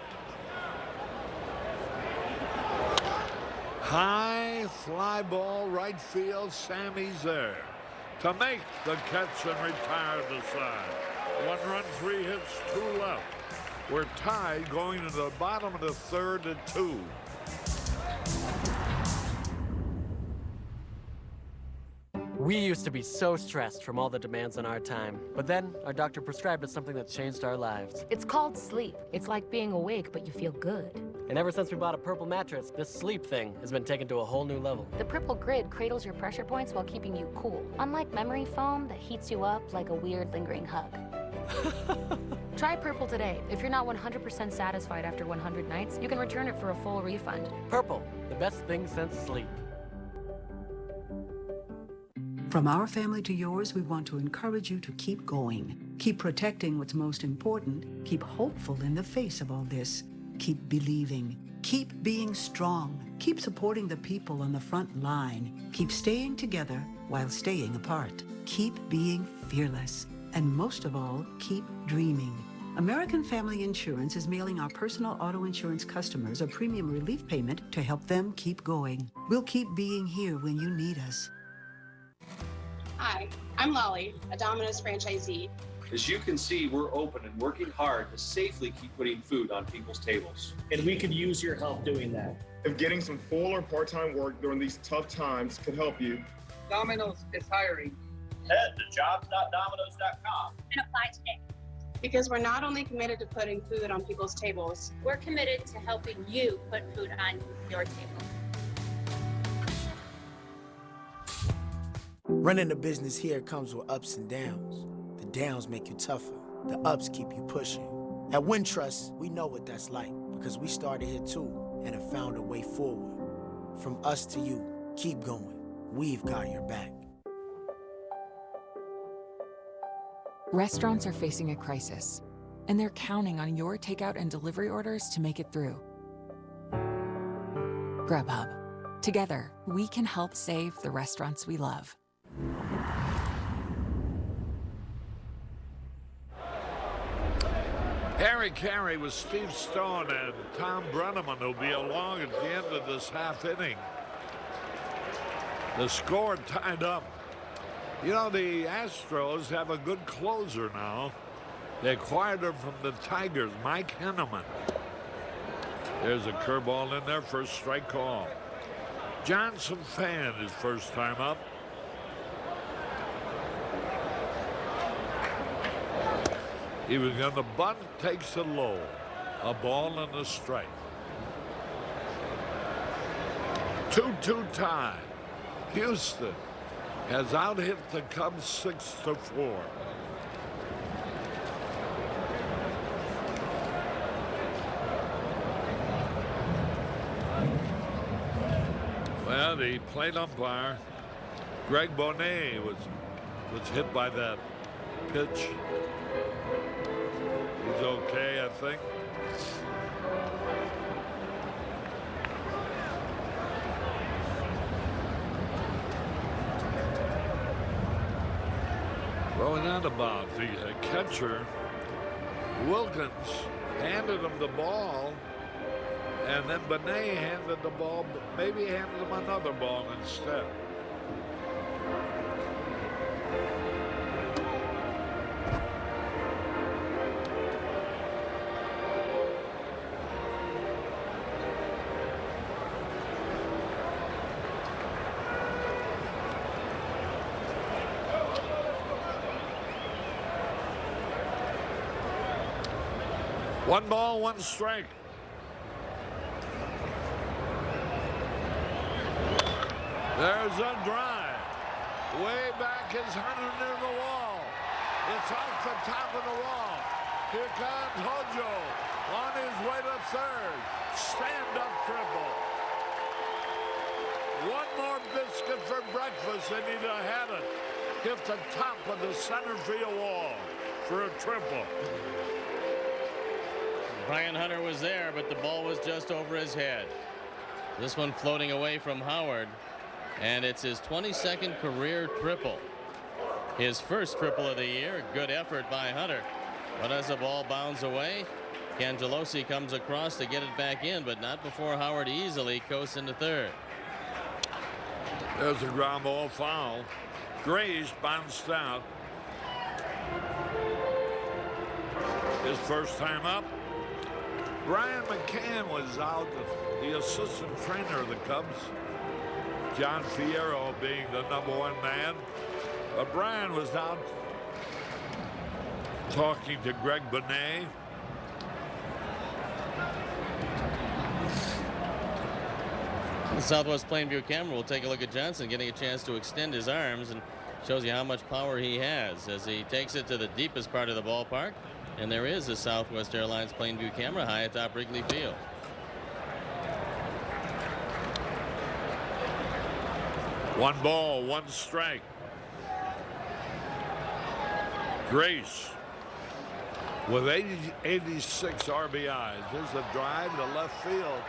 High fly ball, right field. Sammy's there to make the catch and retire the side. 1 run, 3 hits, 2 left. We're tied going to the bottom of the third at 2. We used to be so stressed from all the demands on our time, but then our doctor prescribed us something that changed our lives. It's called sleep. It's like being awake, but you feel good. And ever since we bought a Purple mattress, this sleep thing has been taken to a whole new level. The Purple Grid cradles your pressure points while keeping you cool, unlike memory foam that heats you up like a weird lingering hug. Try Purple today. If you're not 100% satisfied after 100 nights, you can return it for a full refund. Purple, the best thing since sleep. From our family to yours, we want to encourage you to keep going. Keep protecting what's most important. Keep hopeful in the face of all this. Keep believing. Keep being strong. Keep supporting the people on the front line. Keep staying together while staying apart. Keep being fearless. And most of all, keep dreaming. American Family Insurance is mailing our personal auto insurance customers a premium relief payment to help them keep going. We'll keep being here when you need us. Hi, I'm Lolly, a Domino's franchisee. As you can see, we're open and working hard to safely keep putting food on people's tables. And we could use your help doing that. If getting some full or part-time work during these tough times could help you, Domino's is hiring. Head to jobs.domino's.com and apply today. Because we're not only committed to putting food on people's tables, we're committed to helping you put food on your table. Running a business here comes with ups and downs. The downs make you tougher. The ups keep you pushing. At Wintrust, we know what that's like because we started here too and have found a way forward. From us to you, keep going. We've got your back. Restaurants are facing a crisis, and they're counting on your takeout and delivery orders to make it through. Grubhub. Together, we can help save the restaurants we love. Harry Carey with Steve Stone and Tom Brenneman will be along at the end of this half inning. The score tied up. You know, the Astros have a good closer now. They acquired him from the Tigers, Mike Henneman. There's a curveball in there, first strike call. Johnson Fan, his first time up. He was going to bunt, takes it low. A ball and a strike. 2-2 tie. Houston has out-hit the Cubs 6-4. Well, the plate umpire, Greg Bonet, was hit by that pitch. He's okay, I think. Rolling out about the catcher, Wilkins handed him the ball, and then Benet handed the ball, maybe handed him another ball instead. One ball, one strike. There's a drive. Way back is Hunter near the wall. It's off the top of the wall. Here comes Hojo on his way to third. Stand-up triple. One more biscuit for breakfast and he'd have had it. Hit the top of the center field wall for a triple. Brian Hunter was there, but the ball was just over his head. This one floating away from Howard, and it's his 22nd career triple. His first triple of the year. Good effort by Hunter. But as the ball bounds away, Cangelosi comes across to get it back in, but not before Howard easily coasts into third. There's a ground ball foul. Grace bounced out. His first time up. Brian McCann was out, the assistant trainer of the Cubs. John Fierro being the #1 man. But Brian was out talking to Greg Benet. The Southwest Plainview camera will take a look at Johnson getting a chance to extend his arms, and shows you how much power he has as he takes it to the deepest part of the ballpark. And there is a Southwest Airlines Plainview camera high atop Wrigley Field. One ball, one strike. Grace with 86 RBIs. There's a drive to left field.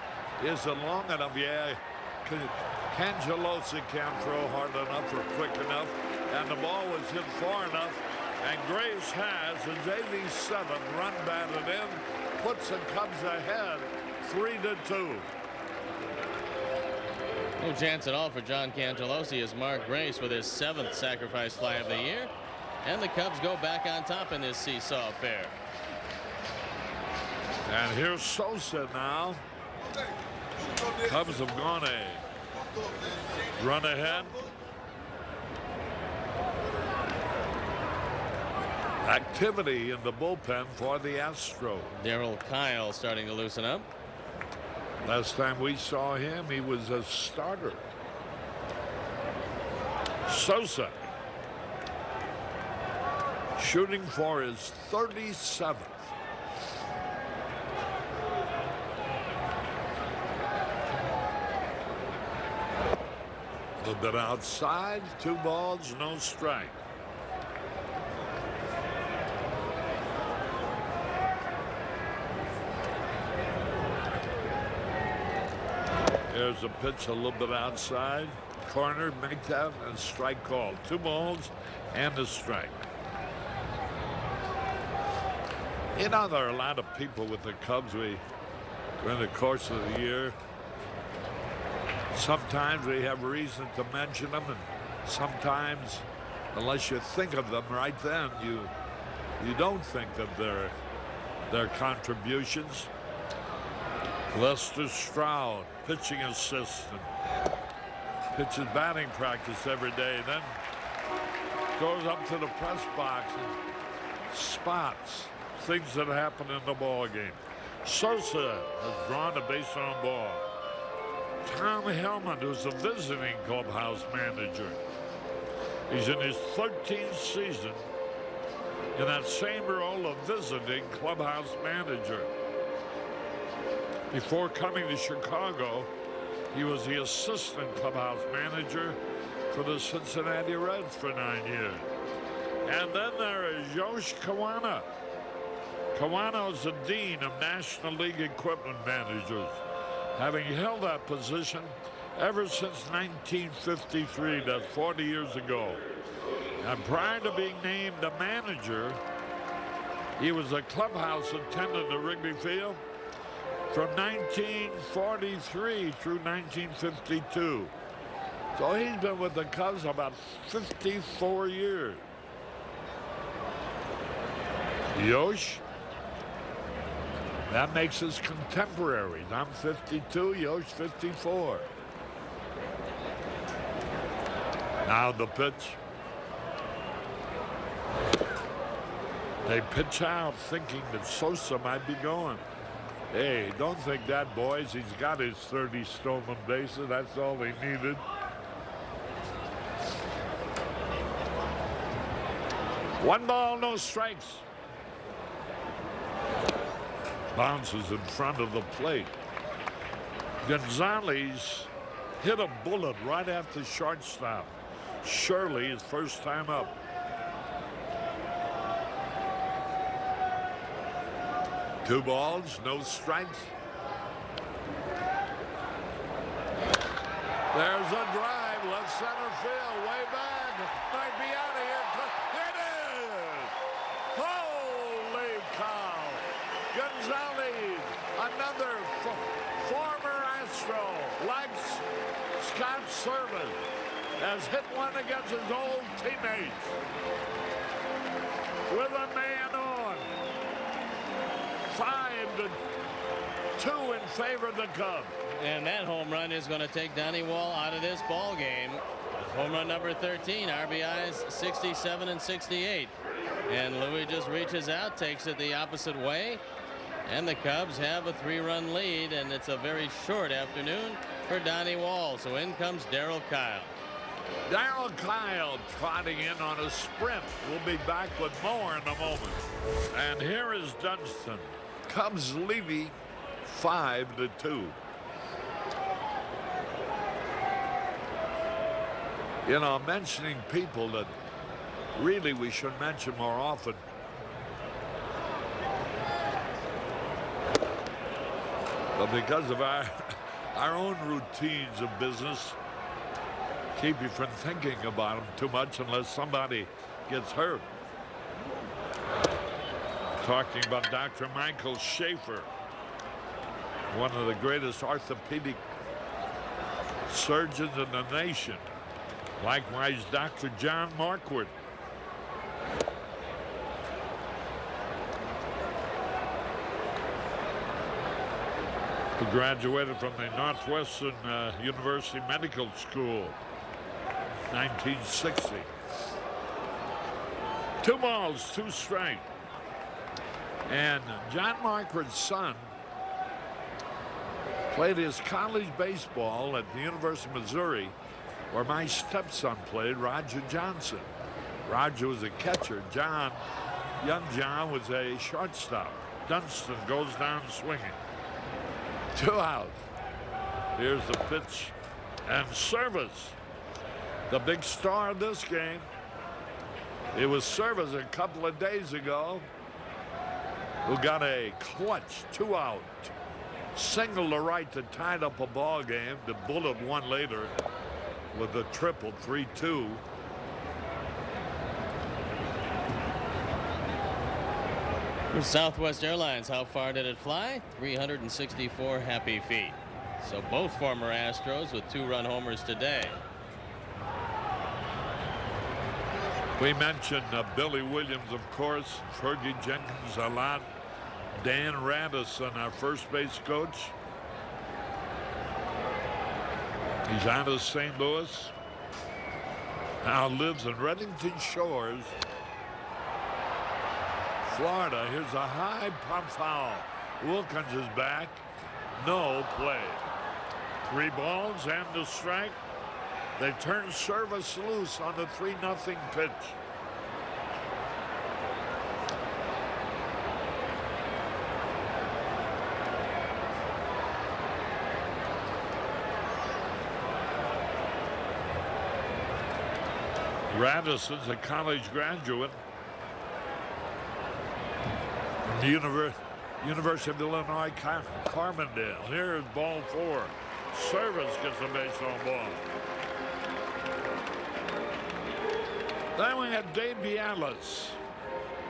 Is it long enough? Yeah. Cangelosi can't throw hard enough or quick enough. And the ball was hit far enough. And Grace has his 87 run batted in, puts the Cubs ahead 3-2. No chance at all for John Cangelosi as Mark Grace with his 7th sacrifice fly of the year And the Cubs go back on top in this seesaw affair. And here's Sosa now. Cubs have gone a run ahead. Activity in the bullpen for the Astros. Darryl Kyle starting to loosen up. Last time we saw him, he was a starter. Sosa shooting for his 37th. A little bit outside, 2 balls, no strike. There's a pitch a little bit outside. Corner, make that, and strike called. 2 balls and a strike. You know, there are a lot of people with the Cubs during the course of the year. Sometimes we have reason to mention them, and sometimes, unless you think of them right then, you don't think of their contributions. Lester Stroud, pitching assistant, pitches batting practice every day, then goes up to the press box and spots things that happen in the ball game. Sosa has drawn a base on ball. Tom Hellman, who's a visiting clubhouse manager. He's in his 13th season in that same role of visiting clubhouse manager. Before coming to Chicago, he was the assistant clubhouse manager for the Cincinnati Reds for 9 years. And then there is Yosh Kawana. Kawano is the dean of National League equipment managers, having held that position ever since 1953, that's 40 years ago. And prior to being named a manager, he was a clubhouse attendant at Wrigley Field from 1943 through 1952. So he's been with the Cubs about 54 years. Yosh, that makes us contemporaries. I'm 52, Yosh 54. Now the pitch. They pitch out thinking that Sosa might be going. Hey, don't think that, boys. He's got his 30 stolen bases. That's all they needed. One ball, no strikes. Bounces in front of the plate. Gonzalez hit a bullet right after shortstop. Shirley, his first time up. Two balls, no strikes. There's a drive, left center field, way back. Might be out of here. It is! Holy cow! Gonzalez, another former Astro, likes Scott Servais, has hit one against his old teammates. With a man on. 5-2 in favor of the Cubs. And that home run is going to take Donnie Wall out of this ball game. Home run number 13, RBIs 67 and 68. And Louis just reaches out, takes it the opposite way. And the Cubs have a 3-run lead, and it's a very short afternoon for Donnie Wall. So in comes Darryl Kyle. Darryl Kyle trotting in on a sprint. We'll be back with more in a moment. And here is Dunston. Cubs leading 5-2. You know, mentioning people that really we should mention more often. But because of our own routines of business, keep you from thinking about them too much unless somebody gets hurt. Talking about Dr. Michael Schaefer, one of the greatest orthopedic surgeons in the nation. Likewise, Dr. John Marquardt. who graduated from the Northwestern University Medical School, 1960. 2 balls, 2 strikes. And John Marquard's son played his college baseball at the University of Missouri, where my stepson played, Roger Johnson. Roger was a catcher. Young John was a shortstop. Dunston goes down swinging. 2 outs. Here's the pitch and Service, the big star of this game. It was Service a couple of days ago who got a clutch 2-out single to right that tied up a ball game. The Bullet won later with a triple, 3-2. For Southwest Airlines, how far did it fly? 364 happy feet. So both former Astros with 2-run homers today. We mentioned Billy Williams, of course, Fergie Jenkins a lot. Dan Radisson, our first base coach. He's out of St. Louis. Now lives in Reddington Shores, Florida. Here's a high pump foul. Wilkins is back. No play. 3 balls and a strike. They turn Service loose on the 3-0 pitch. Radisson's a college graduate from the University of Illinois, Carbondale. Here's ball 4. Service gets a base on ball. Then we had Dave Bialas.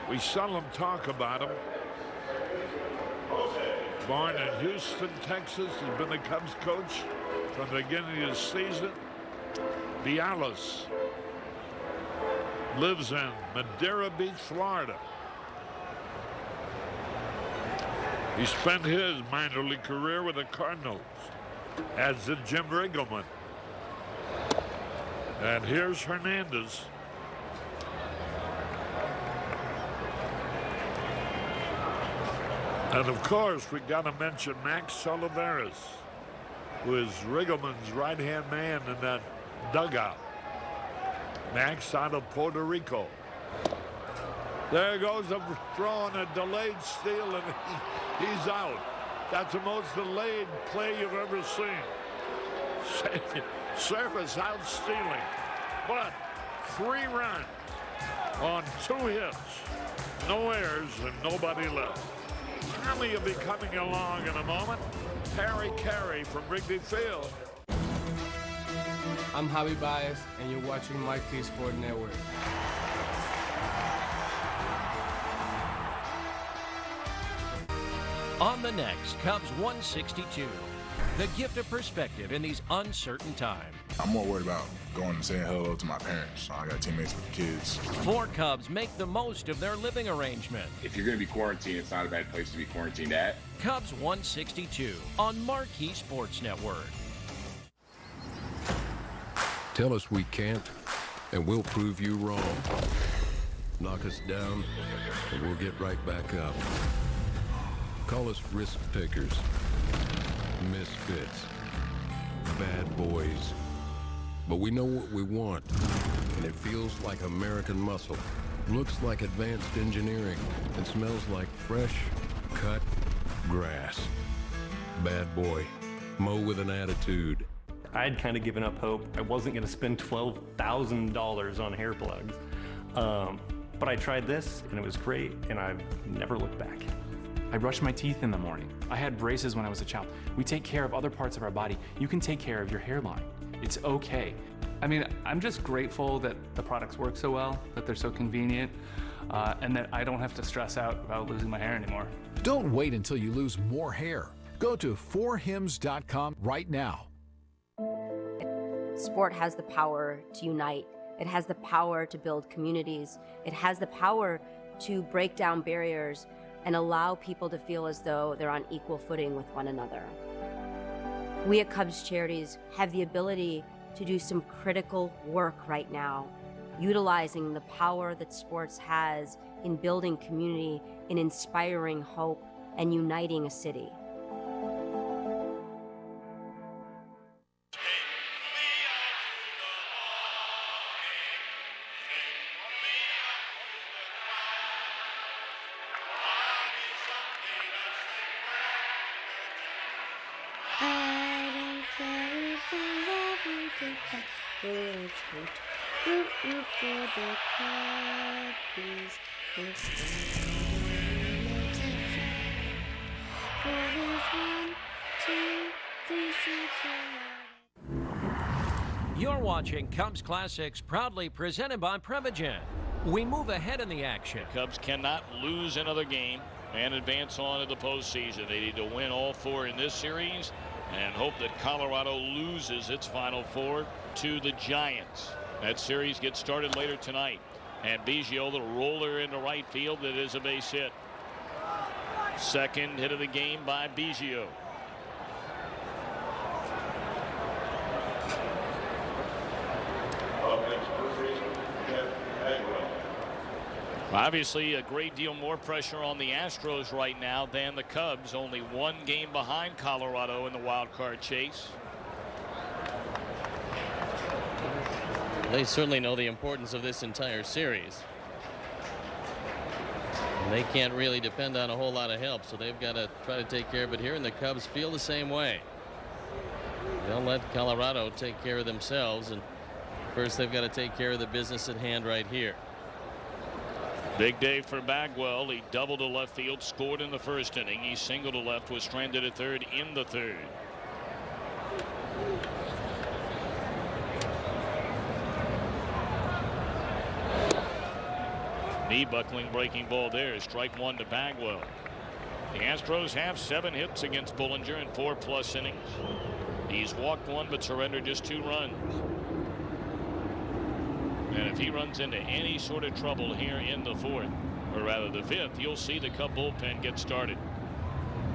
We seldom talk about him. Born in Houston, Texas, has been the Cubs coach from the beginning of the season. Bialas lives in Madeira Beach, Florida. He spent his minor league career with the Cardinals, as did Jim Riggleman. And here's Hernandez. And of course, we got to mention Max Olivares, who is Riggleman's right-hand man in that dugout. Max out of Puerto Rico. There goes a throw and a delayed steal, and he's out. That's the most delayed play you've ever seen. Service out stealing, but 3 runs on 2 hits, no errors, and nobody left. Tommy will be coming along in a moment. Harry Carey from Wrigley Field. I'm Javi Baez, and you're watching Marquee Sport Network. On the next, Cubs 162. The gift of perspective in these uncertain times. I'm more worried about going and saying hello to my parents. I got teammates with kids. 4 Cubs make the most of their living arrangement. If you're going to be quarantined, it's not a bad place to be quarantined at. Cubs 162 on Marquee Sports Network. Tell us we can't, and we'll prove you wrong. Knock us down, and we'll get right back up. Call us risk takers, misfits, bad boys. But we know what we want, and it feels like American muscle. Looks like advanced engineering, and smells like fresh, cut grass. Bad boy, mow with an attitude. I'd kind of given up hope. I wasn't going to spend $12,000 on hair plugs. But I tried this, and it was great, and I've never looked back. I brush my teeth in the morning. I had braces when I was a child. We take care of other parts of our body. You can take care of your hairline. It's okay. I mean, I'm just grateful that the products work so well, that they're so convenient, and that I don't have to stress out about losing my hair anymore. Don't wait until you lose more hair. Go to 4hims.com right now. Sport has the power to unite. It has the power to build communities. It has the power to break down barriers and allow people to feel as though they're on equal footing with one another. We at Cubs Charities have the ability to do some critical work right now, utilizing the power that sports has in building community, in inspiring hope, and uniting a city. You're watching Cubs Classics, proudly presented by Prevagen. We move ahead in the action. Cubs cannot lose another game and advance on to the postseason. They need to win all 4 in this series and hope that Colorado loses its final 4 to the Giants. That series gets started later tonight. And Biggio, the roller into right field, that is a base hit. Second hit of the game by Biggio. Obviously, a great deal more pressure on the Astros right now than the Cubs. Only 1 game behind Colorado in the wild card chase. They certainly know the importance of this entire series. And they can't really depend on a whole lot of help, so they've got to try to take care of it here, and the Cubs feel the same way. They'll let Colorado take care of themselves, and first they've got to take care of the business at hand right here. Big day for Bagwell. He doubled to left field, scored in the first inning. He singled to left, was stranded at third in the third. Knee buckling breaking ball there. Strike 1 to Bagwell. The Astros have 7 hits against Bullinger in 4+ innings. He's walked 1 but surrendered just 2 runs. And if he runs into any sort of trouble here in the 4th, or rather the 5th, you'll see the Cub bullpen get started.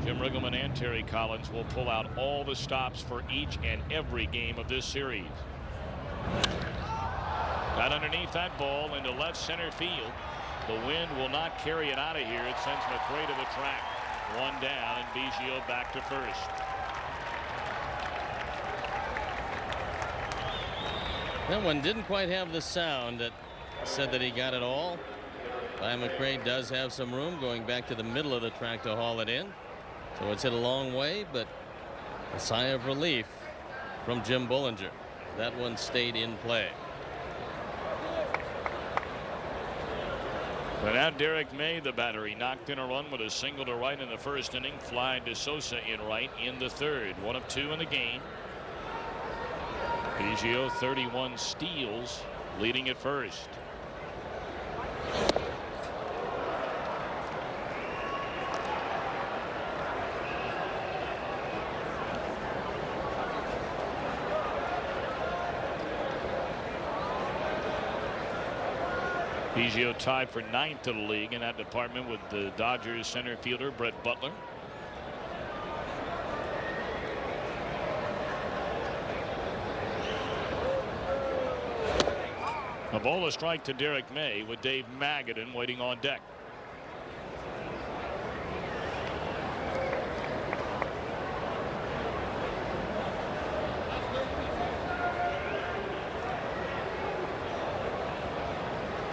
Jim Riggleman and Terry Collins will pull out all the stops for each and every game of this series. Got underneath that ball into left center field. The wind will not carry it out of here. It sends McRae to the track. 1 down, and Biggio back to first. That one didn't quite have the sound that said that he got it all. By McRae does have some room going back to the middle of the track to haul it in. So it's hit a long way, but a sigh of relief from Jim Bullinger. That one stayed in play. But now Derek May, the batter, he knocked in a run with a single to right in the first inning. Fly to Sosa in right in the third. 1 of 2 in the game. Biggio 31 steals, leading at first. Biggio tied for 9th in the league in that department with the Dodgers center fielder Brett Butler. A ball, a strike to Derek May with Dave Magadan waiting on deck.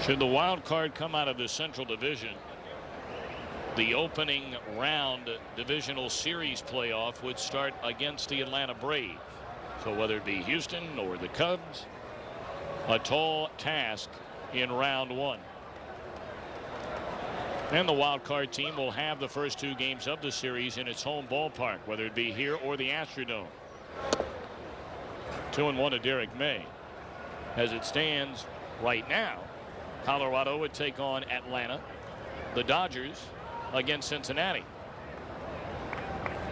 Should the wild card come out of the Central Division, the opening round divisional series playoff would start against the Atlanta Braves. So whether it be Houston or the Cubs, a tall task in round 1. And the wild card team will have the first 2 games of the series in its home ballpark, whether it be here or the Astrodome. 2-1 to Derek May. As it stands right now, Colorado would take on Atlanta, the Dodgers against Cincinnati.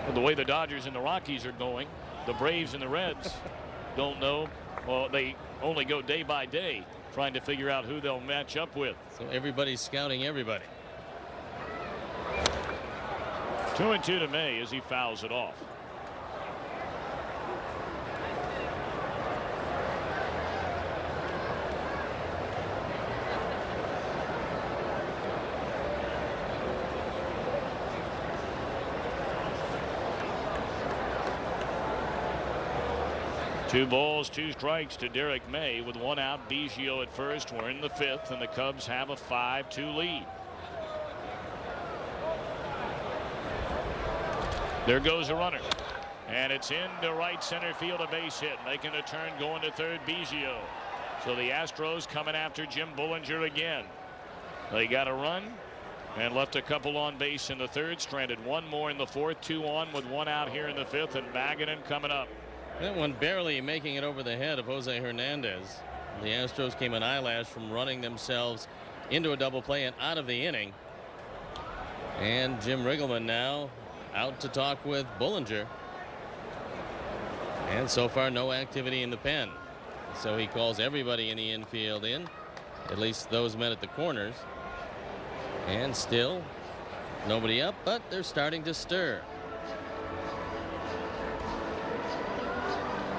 Well, the way the Dodgers and the Rockies are going, the Braves and the Reds don't know. Well, they only go day by day trying to figure out who they'll match up with. So everybody's scouting everybody. 2-2 to May as he fouls it off. 2 balls, 2 strikes to Derek May with 1 out. Biggio at first. We're in the 5th, and the Cubs have a 5-2 lead. There goes a runner, and it's into right center field, a base hit, making a turn, going to third, Biggio. So the Astros coming after Jim Bullinger again. They got a run and left a couple on base in the 3rd, stranded 1 more in the 4th, 2 on with 1 out here in the 5th, and Magadan coming up. That one barely making it over the head of Jose Hernandez. The Astros came an eyelash from running themselves into a double play and out of the inning. And Jim Riggleman now out to talk with Bullinger. And so far no activity in the pen. So he calls everybody in the infield in, at least those men at the corners. And still nobody up, but they're starting to stir.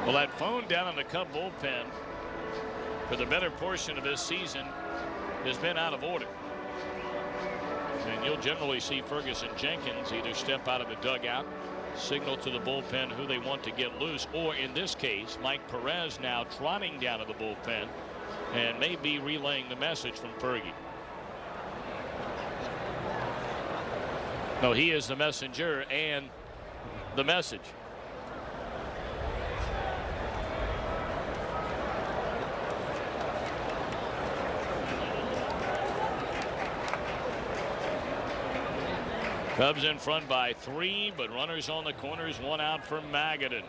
Well, that phone down in the Cub bullpen for the better portion of this season has been out of order. And you'll generally see Ferguson Jenkins either step out of the dugout, signal to the bullpen who they want to get loose, or in this case, Mike Perez now trotting down to the bullpen and may be relaying the message from Fergie. No, he is the messenger and the message. Cubs in front by 3, but runners on the corners, 1 out for Magadan.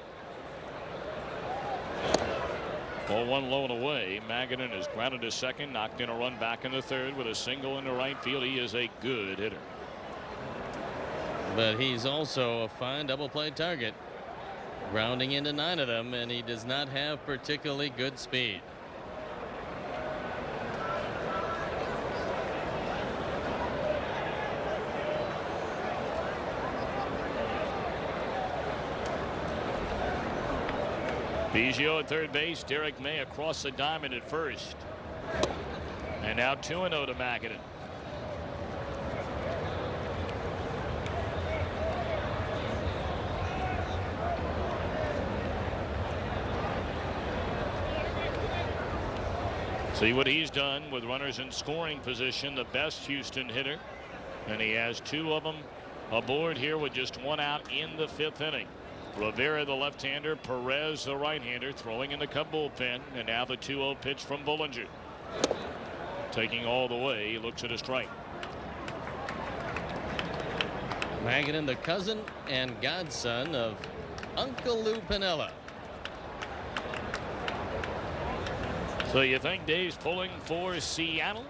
Ball 1 low and away. Magadan is grounded to second, knocked in a run back in the 3rd with a single into right field. He is a good hitter. But he's also a fine double play target, grounding into 9 of them, and he does not have particularly good speed. Biggio at third base, Derek May across the diamond at first. And now 2-0 to Magadan. See what he's done with runners in scoring position, the best Houston hitter. And he has 2 of them aboard here with just 1 out in the 5th inning. Rivera, the left-hander, Perez, the right-hander, throwing in the Cub bullpen, and now the 2-0 pitch from Bullinger. Taking all the way, he looks at a strike. Magadan, the cousin and godson of Uncle Lou Piniella. So you think Dave's pulling for Seattle?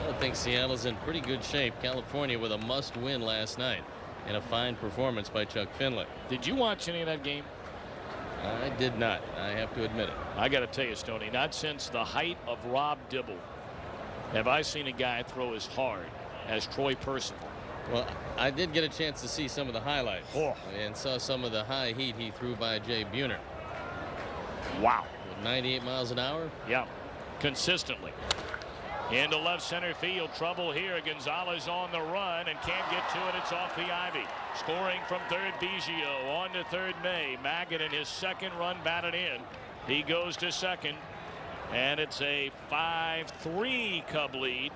I think Seattle's in pretty good shape. California with a must-win last night. And a fine performance by Chuck Finley. Did you watch any of that game? I did not. I have to admit it. I got to tell you, Stoney, not since the height of Rob Dibble have I seen a guy throw as hard as Troy Percival. Well, I did get a chance to see some of the highlights and saw some of the high heat he threw by Jay Buhner. Wow. With 98 miles an hour? Yeah, consistently. Into left center field, trouble here. Gonzalez on the run and can't get to it. It's off the ivy. Scoring from third, Biggio. On to third, May. Magadan, his 2nd run batted in. He goes to second, and it's a 5-3 Cub lead.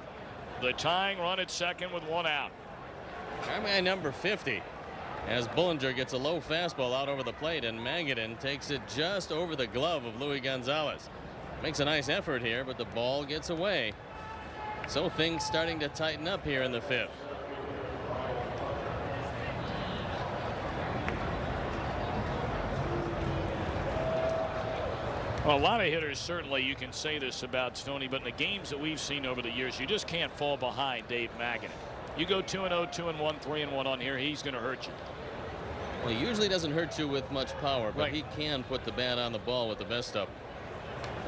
The tying run at second with 1 out. RBI number 50 as Bullinger gets a low fastball out over the plate, and Magadan takes it just over the glove of Luis Gonzalez. Makes a nice effort here, but the ball gets away. So things starting to tighten up here in the 5th. Well, a lot of hitters, certainly you can say this about Stoney, but in the games that we've seen over the years, you just can't fall behind Dave Magadan. You go 2-0, 2-1, 3-1 on here, he's going to hurt you. Well, he usually doesn't hurt you with much power, but he can put the bat on the ball with the best of them.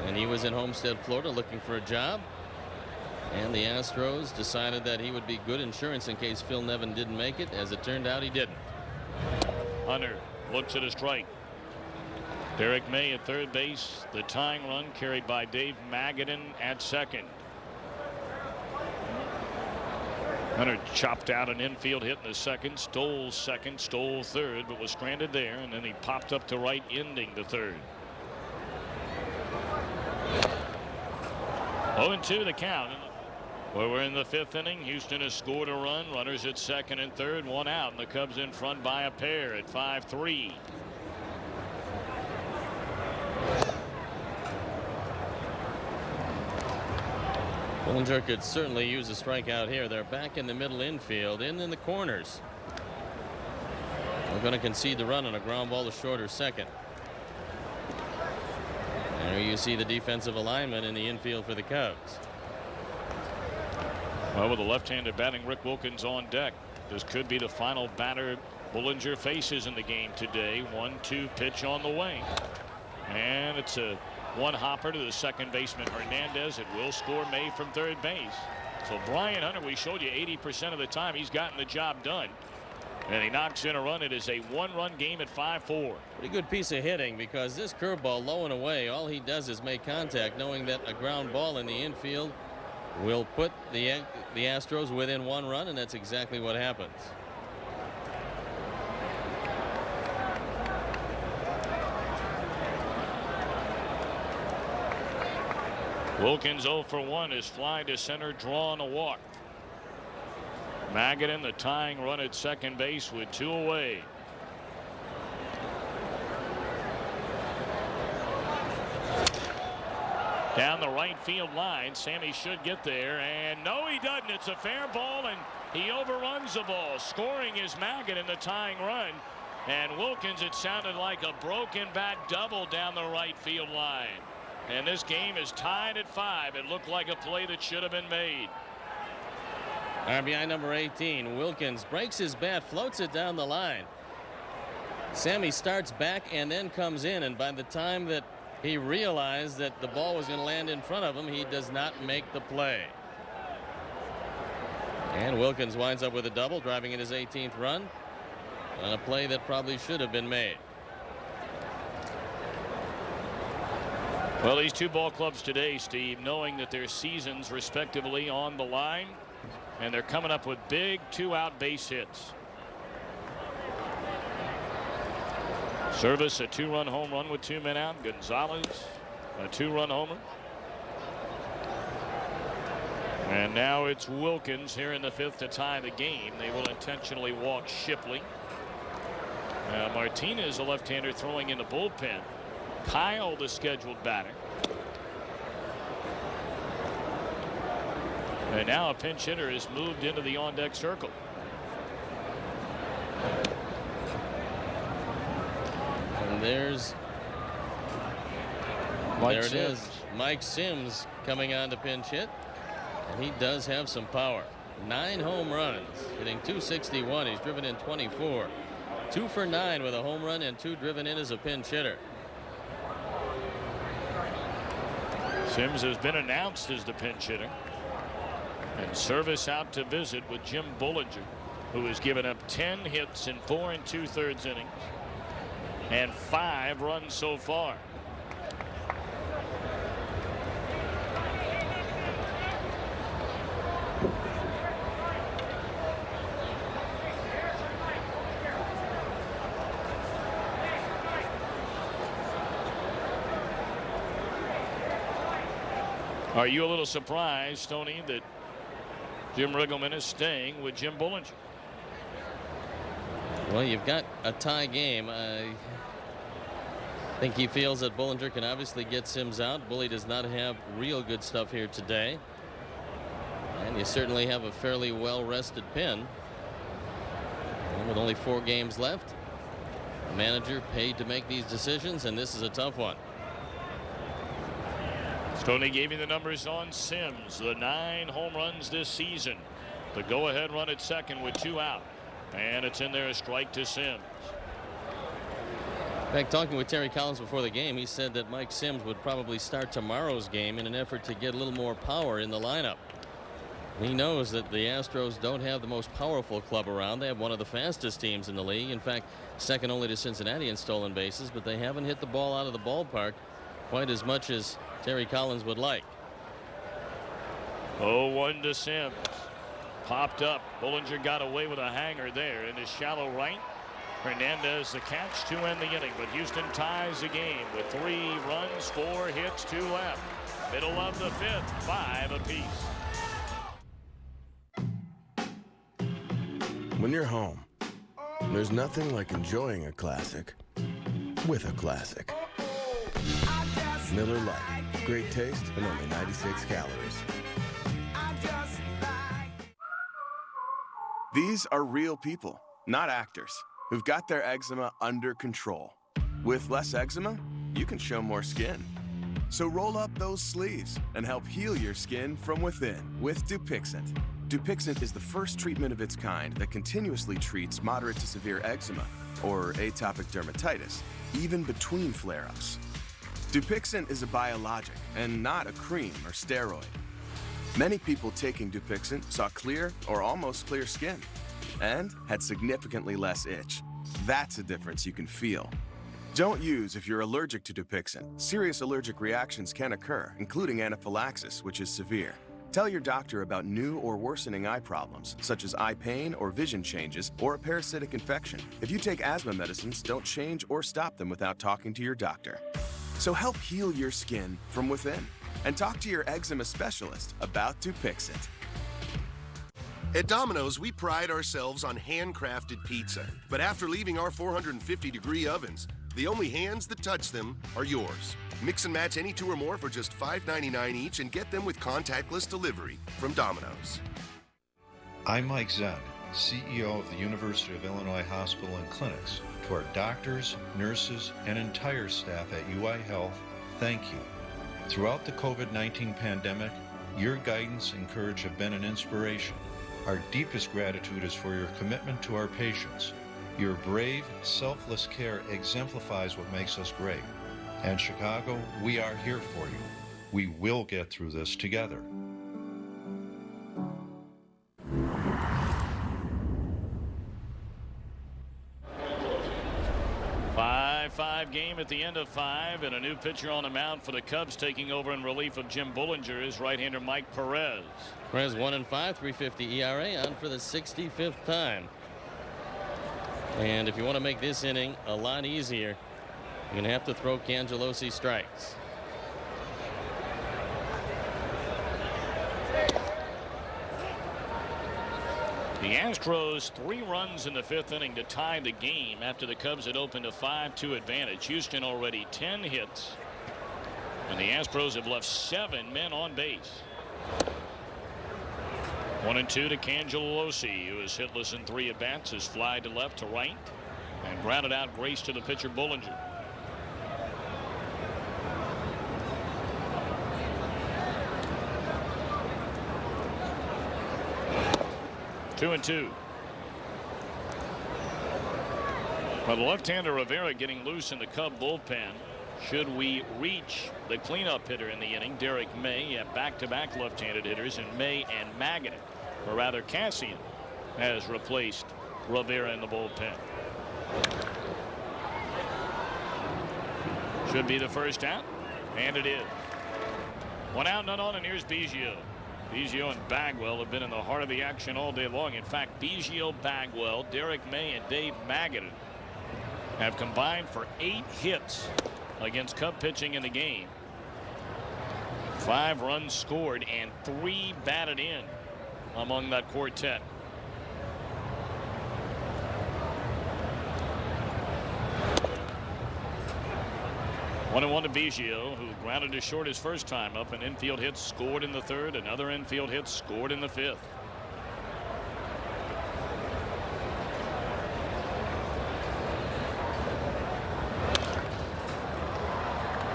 And he was in Homestead, Florida, looking for a job. And the Astros decided that he would be good insurance in case Phil Nevin didn't make it. As it turned out, he didn't. Hunter looks at a strike. Derek May at third base. The tying run carried by Dave Magadan at second. Hunter chopped out an infield hit in the second, stole third, but was stranded there, and then he popped up to right, ending the third. 0-2 the count. Well, we're in the fifth inning. Houston has scored a run. Runners at second and third, one out, and the Cubs in front by a pair at 5-3. Bollinger could certainly use a strikeout here. They're back in the middle infield, in the corners. We're going to concede the run on a ground ball to short or second. There you see the defensive alignment in the infield for the Cubs. Well, with the left-handed batting Rick Wilkins on deck, this could be the final batter Bollinger faces in the game today. 1-2 pitch on the way, and it's a one hopper to the second baseman Hernandez. It will score May from third base. So Brian Hunter, we showed you 80% of the time he's gotten the job done, and he knocks in a run. It is a one-run game at 5-4. Pretty good piece of hitting, because this curveball low and away, all he does is make contact, knowing that a ground ball in the infield will put the Astros within one run, and that's exactly what happens. Wilkins 0 for 1. His fly to center, draw on a walk. Magadan, the tying run at second base with 2 away. Down the right field line, Sammy should get there, and no, he doesn't. It's a fair ball, and he overruns the ball. Scoring is Magadan, the tying run, and Wilkins, it sounded like a broken bat double down the right field line. And this game is tied at 5. It looked like a play that should have been made. RBI number 18. Wilkins breaks his bat, floats it down the line. Sammy starts back and then comes in, and by the time that he realized that the ball was going to land in front of him, he does not make the play. And Wilkins winds up with a double, driving in his 18th run on a play that probably should have been made. Well, these two ball clubs today, Steve, knowing that their seasons respectively on the line, and they're coming up with big 2-out base hits. Service a 2-run home run with 2 men out. Gonzalez a 2-run homer. And now it's Wilkins here in the 5th to tie the game. They will intentionally walk Shipley. Martinez, a left-hander, throwing in the bullpen. Kyle, the scheduled batter. And now a pinch hitter is moved into the on-deck circle. And there's Mike Sims. It is. Mike Sims coming on to pinch hit. And he does have some power. 9 home runs, hitting .261. He's driven in 24. 2 for 9 with a home run and 2 driven in as a pinch hitter. Sims has been announced as the pinch hitter. And Service out to visit with Jim Bollinger, who has given up 10 hits in 4 2/3 innings and 5 runs so far. Are you a little surprised, Tony, that Jim Riggleman is staying with Jim Bollinger? Well, you've got a tie game. I think he feels that Bollinger can obviously get Sims out. Bully does not have real good stuff here today. And you certainly have a fairly well-rested Penn. And with only 4 games left, the manager paid to make these decisions, and this is a tough one. Tony gave me the numbers on Sims. The 9 home runs this season. The go-ahead run at second with 2 out. And it's in there, a strike to Sims. In fact, talking with Terry Collins before the game, he said that Mike Sims would probably start tomorrow's game in an effort to get a little more power in the lineup. He knows that the Astros don't have the most powerful club around. They have one of the fastest teams in the league. In fact, second only to Cincinnati in stolen bases, but they haven't hit the ball out of the ballpark quite as much as Terry Collins would like. 0-1 to Sims. Popped up. Bullinger got away with a hanger there into shallow right. Hernandez the catch to end the inning, but Houston ties the game with 3 runs, 4 hits, 2 left. Middle of the 5th, 5 apiece. When you're home, there's nothing like enjoying a classic with a classic. Miller Lite, great taste and only 96 calories. These are real people, not actors, who've got their eczema under control. With less eczema, you can show more skin. So roll up those sleeves and help heal your skin from within with Dupixent. Dupixent is the first treatment of its kind that continuously treats moderate to severe eczema or atopic dermatitis, even between flare-ups. Dupixent is a biologic and not a cream or steroid. Many people taking Dupixent saw clear or almost clear skin and had significantly less itch. That's a difference you can feel. Don't use if you're allergic to Dupixent. Serious allergic reactions can occur, including anaphylaxis, which is severe. Tell your doctor about new or worsening eye problems, such as eye pain or vision changes or a parasitic infection. If you take asthma medicines, don't change or stop them without talking to your doctor. So help heal your skin from within and talk to your eczema specialist about Dupixent. At Domino's, we pride ourselves on handcrafted pizza. But after leaving our 450-degree ovens, the only hands that touch them are yours. Mix and match any 2 or more for just $5.99 each and get them with contactless delivery from Domino's. I'm Mike Zen, CEO of the University of Illinois Hospital and Clinics. To our doctors, nurses, and entire staff at UI Health, thank you. Throughout the COVID-19 pandemic, your guidance and courage have been an inspiration. Our deepest gratitude is for your commitment to our patients. Your brave, selfless care exemplifies what makes us great. And Chicago, we are here for you. We will get through this together. 5-5 game at the end of 5, and a new pitcher on the mound for the Cubs taking over in relief of Jim Bullinger is right-hander Mike Perez. Perez 1-5, 3.50 ERA, on for the 65th time. And if you want to make this inning a lot easier, you're going to have to throw Cangelosi strikes. The Astros 3 runs in the 5th inning to tie the game after the Cubs had opened a 5-2 advantage. Houston already 10 hits, and the Astros have left 7 men on base. 1-2 to Cangelosi, who is hitless in 3 at-bats, has fly to left to right and grounded out Grace to the pitcher Bullinger. Two and two. Well, the left-hander Rivera getting loose in the Cub bullpen. Should we reach the cleanup hitter in the inning, Derek May, at back-to-back left-handed hitters in May and Magadan, or rather Cassian has replaced Rivera in the bullpen. Should be the first out, and it is. 1 out, none on, and here's Biggio. Biggio and Bagwell have been in the heart of the action all day long. In fact, Biggio, Bagwell, Derek May, and Dave Magadan have combined for 8 hits against Cub pitching in the game. 5 runs scored and 3 batted in among that quartet. One and one to Biggio, who grounded to short his first time up. An infield hit scored in the 3rd. Another infield hit scored in the 5th.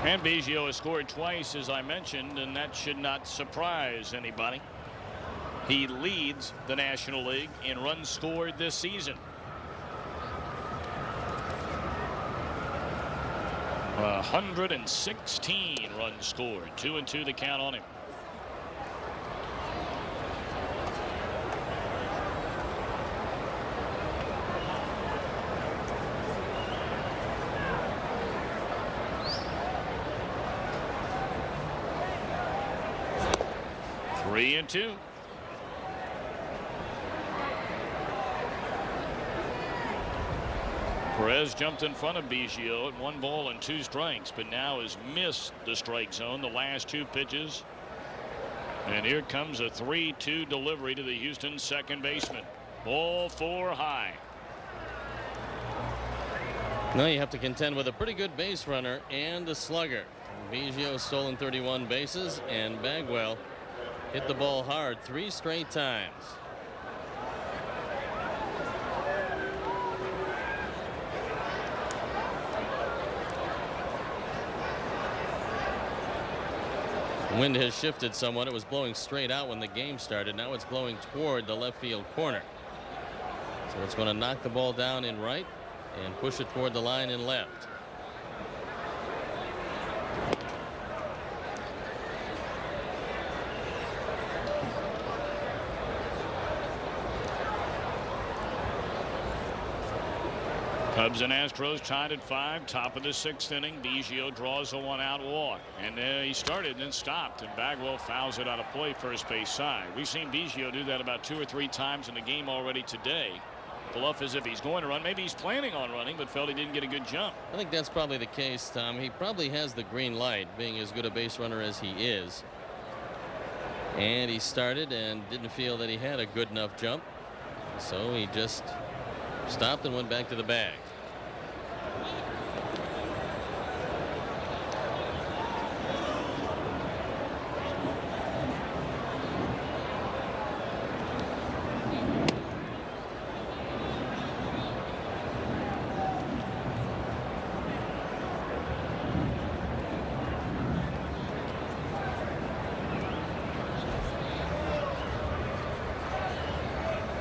And Biggio has scored twice, as I mentioned, and that should not surprise anybody. He leads the National League in runs scored this season. 116 runs scored. 2-2 the count on him. Three and two. Perez jumped in front of Biggio at 1 ball and 2 strikes, but now has missed the strike zone the last 2 pitches. And here comes a 3-2 delivery to the Houston second baseman. Ball 4 high. Now you have to contend with a pretty good base runner and a slugger. Biggio stolen 31 bases, and Bagwell hit the ball hard 3 straight times. Wind has shifted somewhat. It was blowing straight out when the game started. Now it's blowing toward the left field corner. So it's going to knock the ball down in right and push it toward the line in left. Cubs and Astros tied at 5, top of the 6th inning. Biggio draws a 1-out walk, and he started and then stopped, and Bagwell fouls it out of play first base side. We've seen Biggio do that about 2 or 3 times in the game already today. Bluff as if he's going to run. Maybe he's planning on running, but felt he didn't get a good jump. I think that's probably the case, Tom. He probably has the green light, being as good a base runner as he is. And he started and didn't feel that he had a good enough jump, so he just stopped and went back to the bag.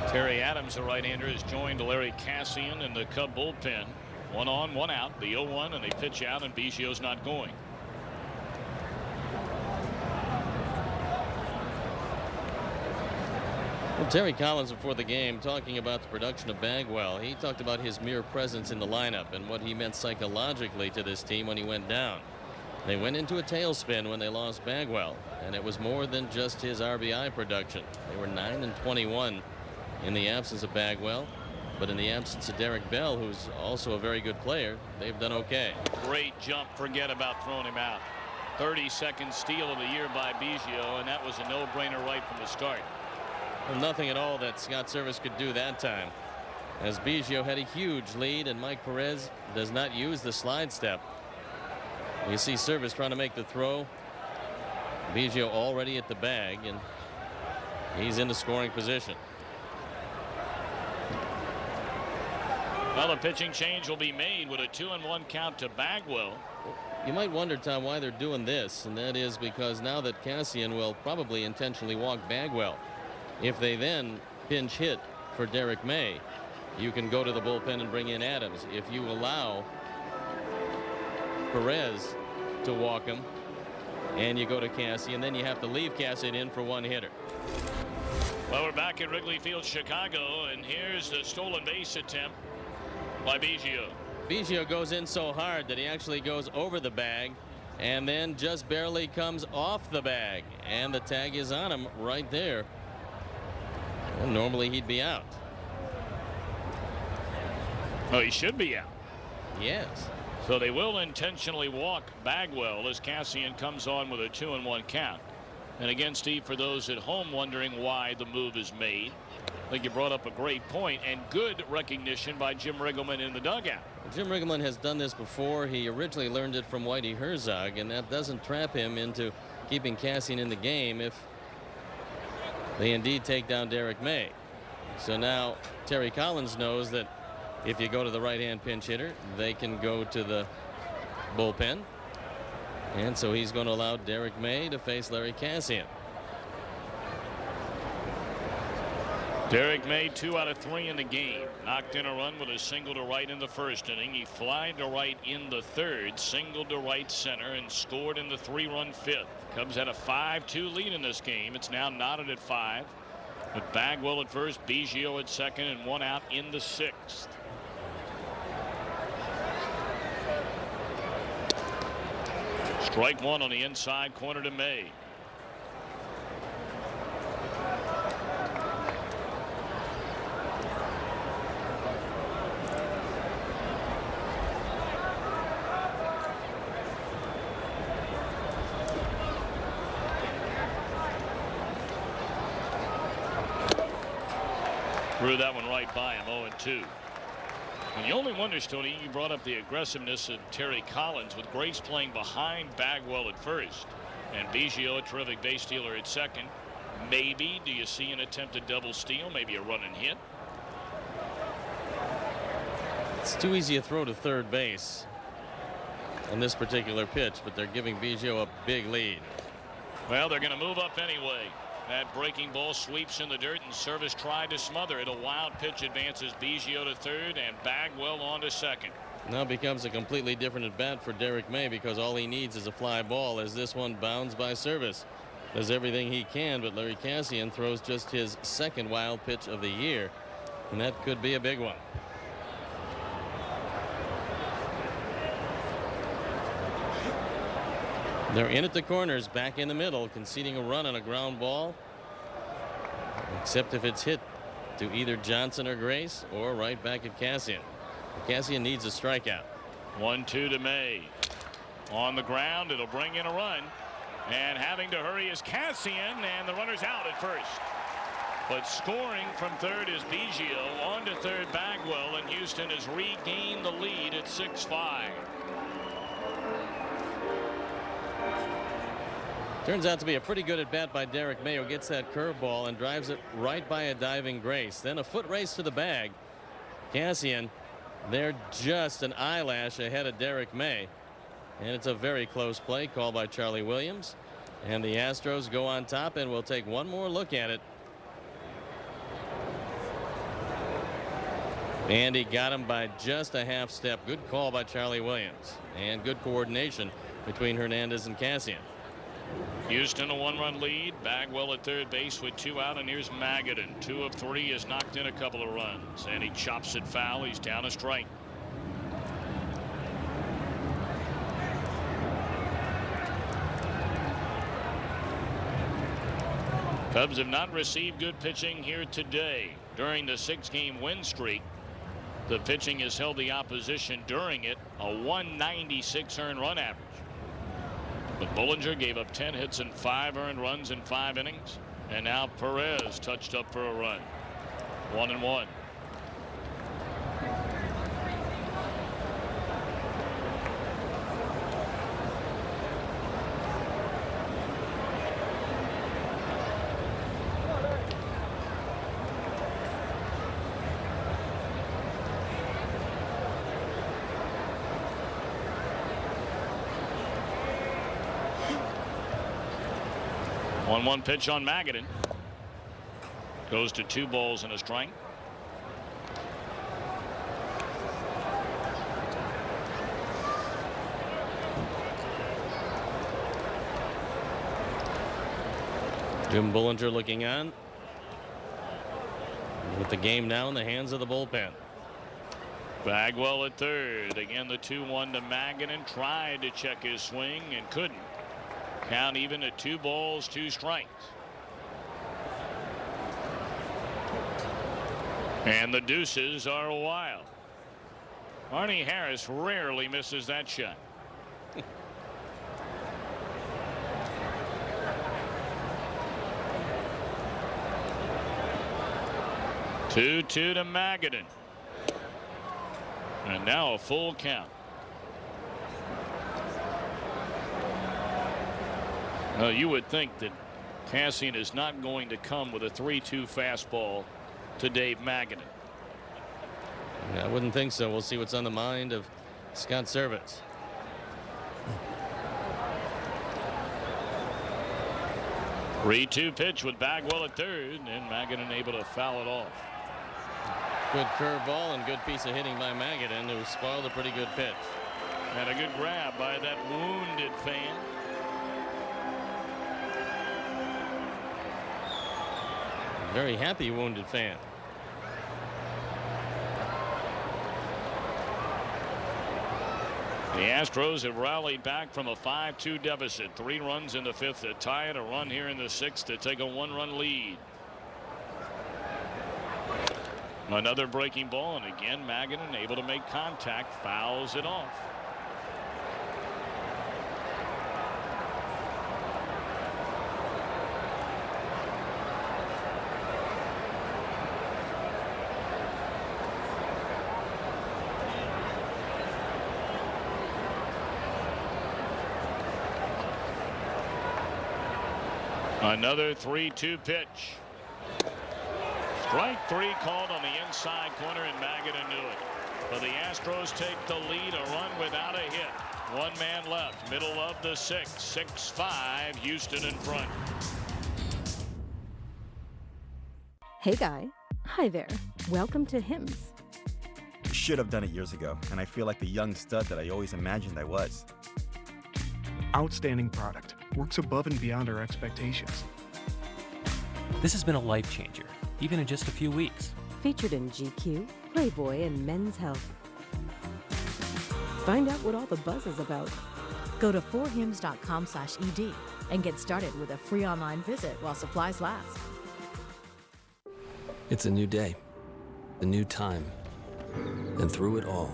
Terry Adams, the right-hander, has joined Larry Cassian in the Cub bullpen. 1 on, 1 out. The 0-1, and they pitch out, and Biggio's not going. Well, Terry Collins before the game talking about the production of Bagwell. He talked about his mere presence in the lineup and what he meant psychologically to this team when he went down. They went into a tailspin when they lost Bagwell, and it was more than just his RBI production. They were 9 and 21 in the absence of Bagwell, but in the absence of Derek Bell, who's also a very good player, they've done okay. Great jump. Forget about throwing him out. 32nd steal of the year by Biggio, and that was a no-brainer right from the start. Well, nothing at all that Scott Service could do that time, as Biggio had a huge lead and Mike Perez does not use the slide step. You see Service trying to make the throw. Biggio already at the bag, and he's in the scoring position. Well, a pitching change will be made with a 2-1 count to Bagwell. You might wonder, Tom, why they're doing this, and that is because now that Cassian will probably intentionally walk Bagwell, if they then pinch hit for Derek May, you can go to the bullpen and bring in Adams. If you allow Perez to walk him and you go to Cassian, then you have to leave Cassian in for one hitter. Well, we're back at Wrigley Field, Chicago, and here's the stolen base attempt by Biggio. Biggio goes in so hard that he actually goes over the bag and then just barely comes off the bag, and the tag is on him right there. Well, normally he'd be out. Oh, he should be out. Yes. So they will intentionally walk Bagwell as Cassian comes on with a 2-1 count. And again, Steve, for those at home wondering why the move is made, I think you brought up a great point, and good recognition by Jim Riggleman in the dugout. Jim Riggleman has done this before. He originally learned it from Whitey Herzog, and that doesn't trap him into keeping Cassian in the game if they indeed take down Derek May. So now Terry Collins knows that if you go to the right-hand pinch hitter, they can go to the bullpen. And so he's going to allow Derek May to face Larry Cassian. Derek May 2 out of 3 in the game. Knocked in a run with a single to right in the first inning. He flied to right in the third, singled to right center, and scored in the 3-run fifth. Cubs had a 5-2 lead in this game. It's now knotted at 5. With Bagwell at first, Biggio at second, and 1 out in the 6th. Strike 1 on the inside corner to May. Threw that one right by him, 0-2. And you only wonder, Stoney, you brought up the aggressiveness of Terry Collins with Grace playing behind Bagwell at first. And Biggio, a terrific base stealer, at second. Maybe, do you see an attempted double steal? Maybe a run and hit? It's too easy a throw to third base on this particular pitch, but they're giving Biggio a big lead. Well, they're going to move up anyway. That breaking ball sweeps in the dirt, and Service tried to smother it. A wild pitch advances Biggio to third and Bagwell on to second. Now becomes a completely different at bat for Derek May, because all he needs is a fly ball as this one bounds by Service. Does everything he can, but Larry Cassian throws just his second wild pitch of the year, and that could be a big one. They're in at the corners, back in the middle, conceding a run on a ground ball, except if it's hit to either Johnson or Grace, or right back at Cassian. Cassian needs a strikeout. 1-2 to May. On the ground, it'll bring in a run, and having to hurry is Cassian, and the runner's out at first. But scoring from third is Biggio. On to third, Bagwell, and Houston has regained the lead at 6-5. Turns out to be a pretty good at bat by Derek May, who gets that curveball and drives it right by a diving Grace. Then a foot race to the bag. Cassian, they're just an eyelash ahead of Derek May, and it's a very close play called by Charlie Williams, and the Astros go on top, and we'll take one more look at it. And he got him by just a half step. Good call by Charlie Williams, and good coordination between Hernandez and Cassian. Houston a 1-run lead. Bagwell at third base with 2 out, and here's Magadan. 2 of 3 has knocked in a couple of runs, and he chops it foul. He's down a strike. Cubs have not received good pitching here today. During the 6-game win streak, the pitching has held the opposition during it a 196 earned run average. But Bollinger gave up 10 hits and 5 earned runs in 5 innings. And now Perez touched up for a run. 1-1. One pitch on Magadan. Goes to 2 balls and a strike. Jim Bollinger looking on, with the game now in the hands of the bullpen. Bagwell at third. Again, the 2-1 to Magadan. Tried to check his swing and couldn't. Count even at 2 balls, 2 strikes. And the deuces are wild. Arnie Harris rarely misses that shot. 2-2 to Magadan. And now a full count. Now you would think that Cassian is not going to come with a 3-2 fastball to Dave Magadan. I wouldn't think so. We'll see what's on the mind of Scott Servais. Three-2 pitch with Bagwell at third, and Magadan able to foul it off. Good curveball and good piece of hitting by Magadan, who spoiled a pretty good pitch. And a good grab by that wounded fan. Very happy wounded fan. The Astros have rallied back from a 5-2 deficit. 3 runs in the 5th to tie it. A run here in the 6th to take a 1-run lead. Another breaking ball, and again Magadan able to make contact, fouls it off. Another 3-2 pitch. Strike 3 called on the inside corner, and Magida knew it. But the Astros take the lead, a run without a hit. One man left, middle of the sixth. 6-5, Houston in front. Hey guy. Hi there. Welcome to Hims. Should have done it years ago, and I feel like the young stud that I always imagined I was. Outstanding product. Works above and beyond our expectations. This has been a life changer, even in just a few weeks. Featured in GQ, Playboy, and Men's Health. Find out what all the buzz is about. Go to forhims.com/ED and get started with a free online visit while supplies last. It's a new day, a new time. And through it all,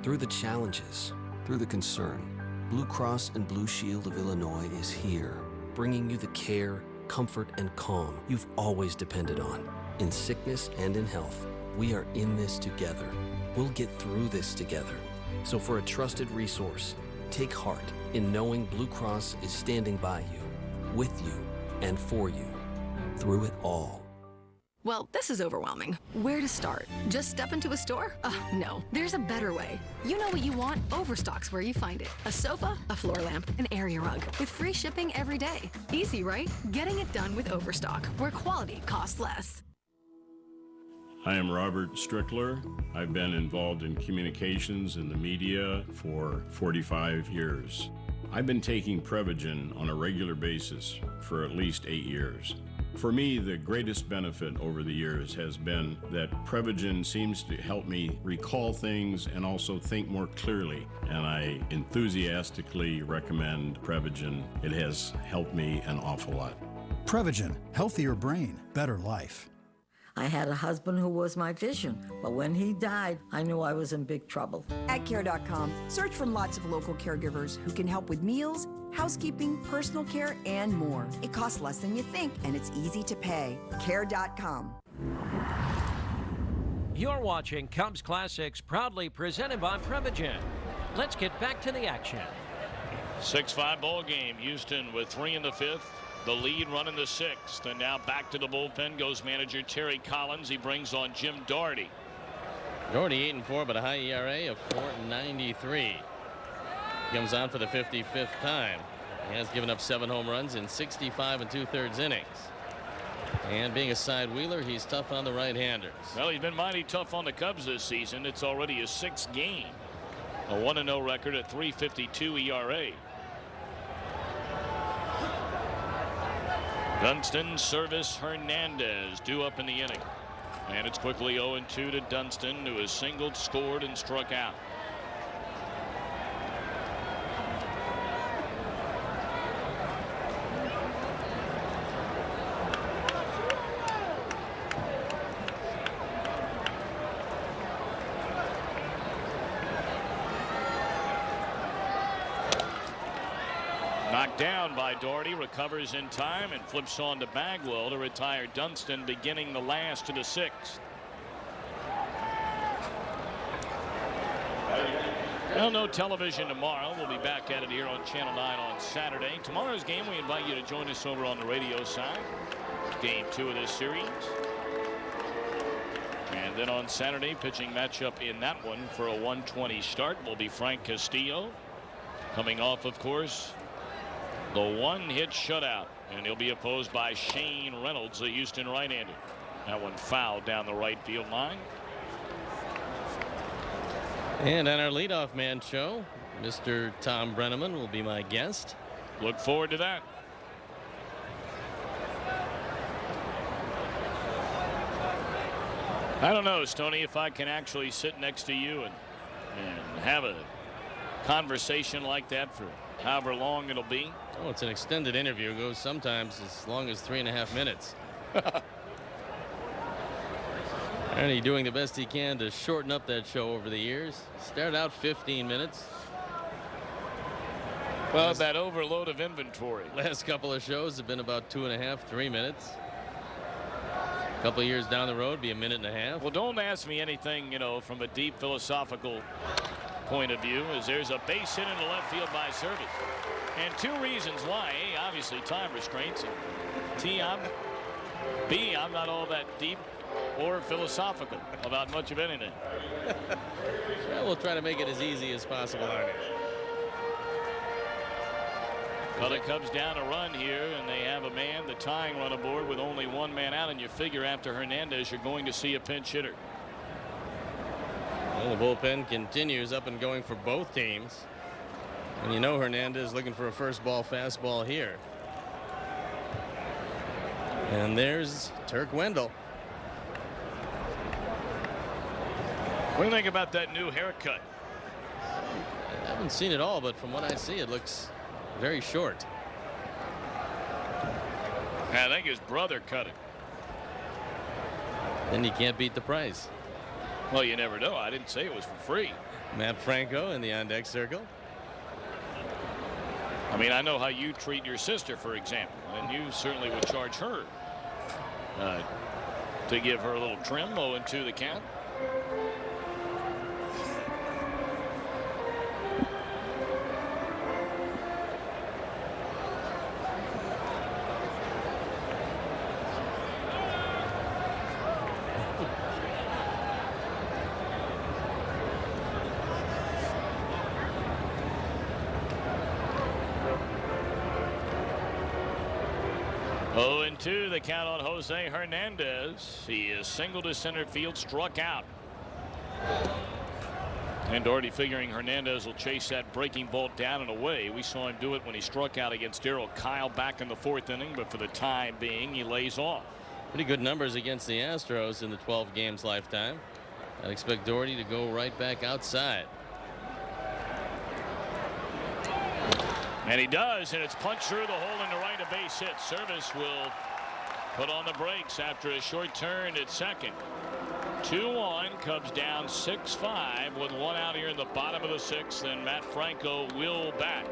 through the challenges, through the concern, Blue Cross and Blue Shield of Illinois is here, bringing you the care, comfort, and calm you've always depended on. In sickness and in health, we are in this together. We'll get through this together. So for a trusted resource, take heart in knowing Blue Cross is standing by you, with you, and for you, through it all. Well, this is overwhelming. Where to start? Just step into a store? No, there's a better way. You know what you want? Overstock's where you find it. A sofa, a floor lamp, an area rug, with free shipping every day. Easy, right? Getting it done with Overstock, where quality costs less. I am Robert Strickler. I've been involved in communications in the media for 45 years. I've been taking Prevagen on a regular basis for at least 8 years. For me, the greatest benefit over the years has been that Prevagen seems to help me recall things and also think more clearly. And I enthusiastically recommend Prevagen. It has helped me an awful lot. Prevagen, healthier brain, better life. I had a husband who was my vision, but when he died, I knew I was in big trouble. At care.com, search for lots of local caregivers who can help with meals, housekeeping, personal care, and more. It costs less than you think, and it's easy to pay. Care.com. You're watching Cubs Classics, proudly presented by Prevagen. Let's get back to the action. 6-5 ball game. Houston with 3 in the 5th. The lead run in the 6th. And now back to the bullpen goes manager Terry Collins. He brings on Jim Doherty. Doherty 8-4, but a high ERA of 4.93. Comes on for the 55th time. He has given up 7 home runs in 65 2/3 innings. And being a side wheeler, he's tough on the right-handers. Well, he's been mighty tough on the Cubs this season. It's already his 6th game. A 1-0 record at 3.52 ERA. Dunston, Service, Hernandez due up in the inning. And it's quickly 0-2 to Dunston, who has singled, scored, and struck out. Knocked down by Doherty, recovers in time and flips on to Bagwell to retire Dunston, beginning the last to the 6th. Well, no television tomorrow. We'll be back at it here on Channel 9 on Saturday. Tomorrow's game, we invite you to join us over on the radio side. Game 2 of this series. And then on Saturday, pitching matchup in that one for a 1:20 start will be Frank Castillo, coming off, of course, the 1-hit shutout, and he'll be opposed by Shane Reynolds, a Houston right-hander. That one fouled down the right field line. And on our leadoff man show, Mr. Tom Brenneman will be my guest. Look forward to that. I don't know, Stoney, if I can actually sit next to you and have a conversation like that for however long it'll be. Oh, it's an extended interview. It goes sometimes as long as 3.5 minutes. And he's doing the best he can to shorten up that show over the years. Started out 15 minutes. Well, that overload of inventory. Last couple of shows have been about 2.5, 3 minutes. A couple of years down the road, be a minute and a half. Well, don't ask me anything, you know, from a deep philosophical point of view, as there's a base hit into left field by Service. And 2 reasons why. A, obviously time restraints. T, I'm not all that deep or philosophical about much of anything. Well, we'll try to make it as easy as possible, Arnie. Well, the Cubs down a run here, and they have a man, the tying run aboard with only one man out, and you figure after Hernandez, you're going to see a pinch hitter. Well, the bullpen continues up and going for both teams. And you know Hernandez looking for a first ball fastball here. And there's Turk Wendell. What do you think about that new haircut? I haven't seen it all, but from what I see, it looks very short. I think his brother cut it. Then you can't beat the price. Well, you never know. I didn't say it was for free. Matt Franco in the on-deck circle. I mean, I know how you treat your sister, for example, and you certainly would charge her to give her a little trim. 0-2 the count. The count on Jose Hernandez. He is single to center field, struck out. And Doherty figuring Hernandez will chase that breaking ball down and away. We saw him do it when he struck out against Darryl Kyle back in the 4th inning, but for the time being, he lays off. Pretty good numbers against the Astros in the 12 games lifetime. I'd expect Doherty to go right back outside. And he does, and it's punched through the hole into right, a base hit. Service will put on the brakes after a short turn at second. 2-1, Cubs down 6-5 with one out here in the bottom of the 6th, and Matt Franco will bat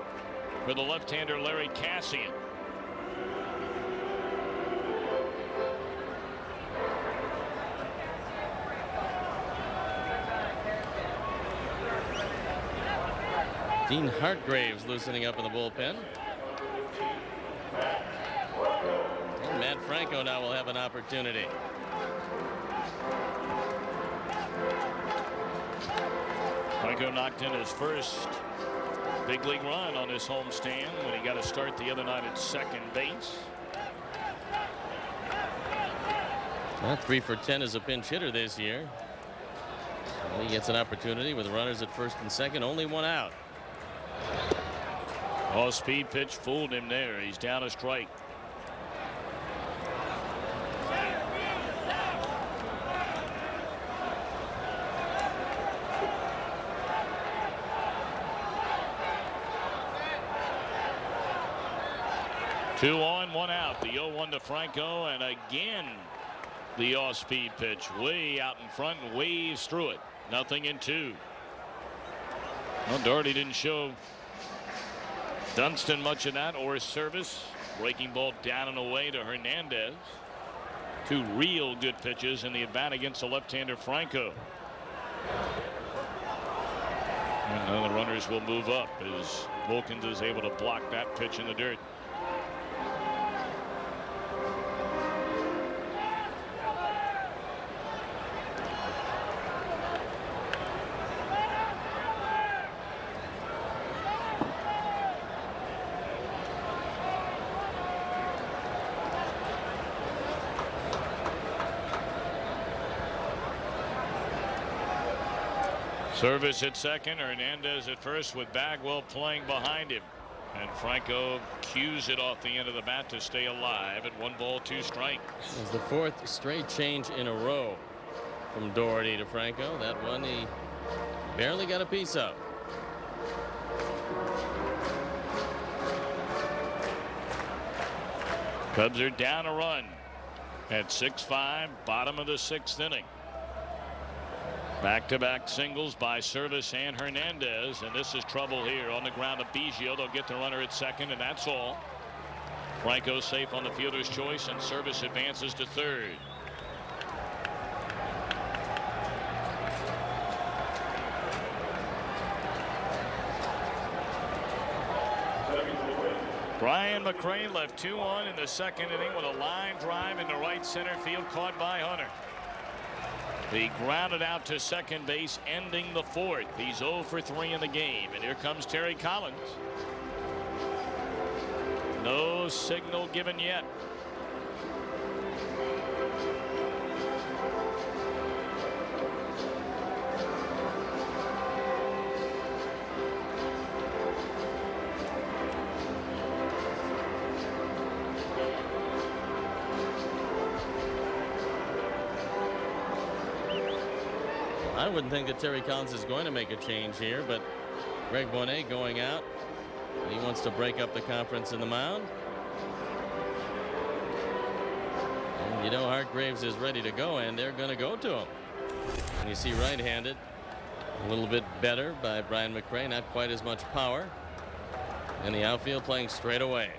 for the left-hander Larry Cassian. Dean Hartgraves loosening up in the bullpen. And Matt Franco now will have an opportunity. Franco knocked in his first big league run on his homestand when he got a start the other night at second base. Well, 3 for 10 as a pinch hitter this year. Well, he gets an opportunity with runners at first and second, only one out. Off-speed pitch fooled him there. He's down a strike. Two on, one out. The 0-1 to Franco, and again the off-speed pitch way out in front and waves through it. 0-2. Well, Doherty didn't show Dunston much of that or Service. Breaking ball down and away to Hernandez. 2 real good pitches in the at-bat against the left-hander Franco. And now the runners will move up as Wilkins is able to block that pitch in the dirt. Service at second, Hernandez at first with Bagwell playing behind him. And Franco cues it off the end of the bat to stay alive at 1 ball, 2 strikes. It's the 4th straight change in a row from Doherty to Franco. That one he barely got a piece of. Cubs are down a run at 6-5, bottom of the 6th inning. Back-to-back singles by Service and Hernandez, and this is trouble here on the ground of Biggio. They'll get the runner at second, and that's all. Franco safe on the fielder's choice, and Service advances to third. Brian McCray left 2 on in the second inning with a line drive into right center field, caught by Hunter. He grounded out to second base, ending the fourth. He's 0 for 3 in the game. And here comes Terry Collins. No signal given yet. I wouldn't think that Terry Collins is going to make a change here, but Greg Bonet going out. He wants to break up the conference in the mound. And you know Hartgraves is ready to go, and they're going to go to him. And you see right-handed, a little bit better by Brian McCray, not quite as much power. And the outfield playing straight away.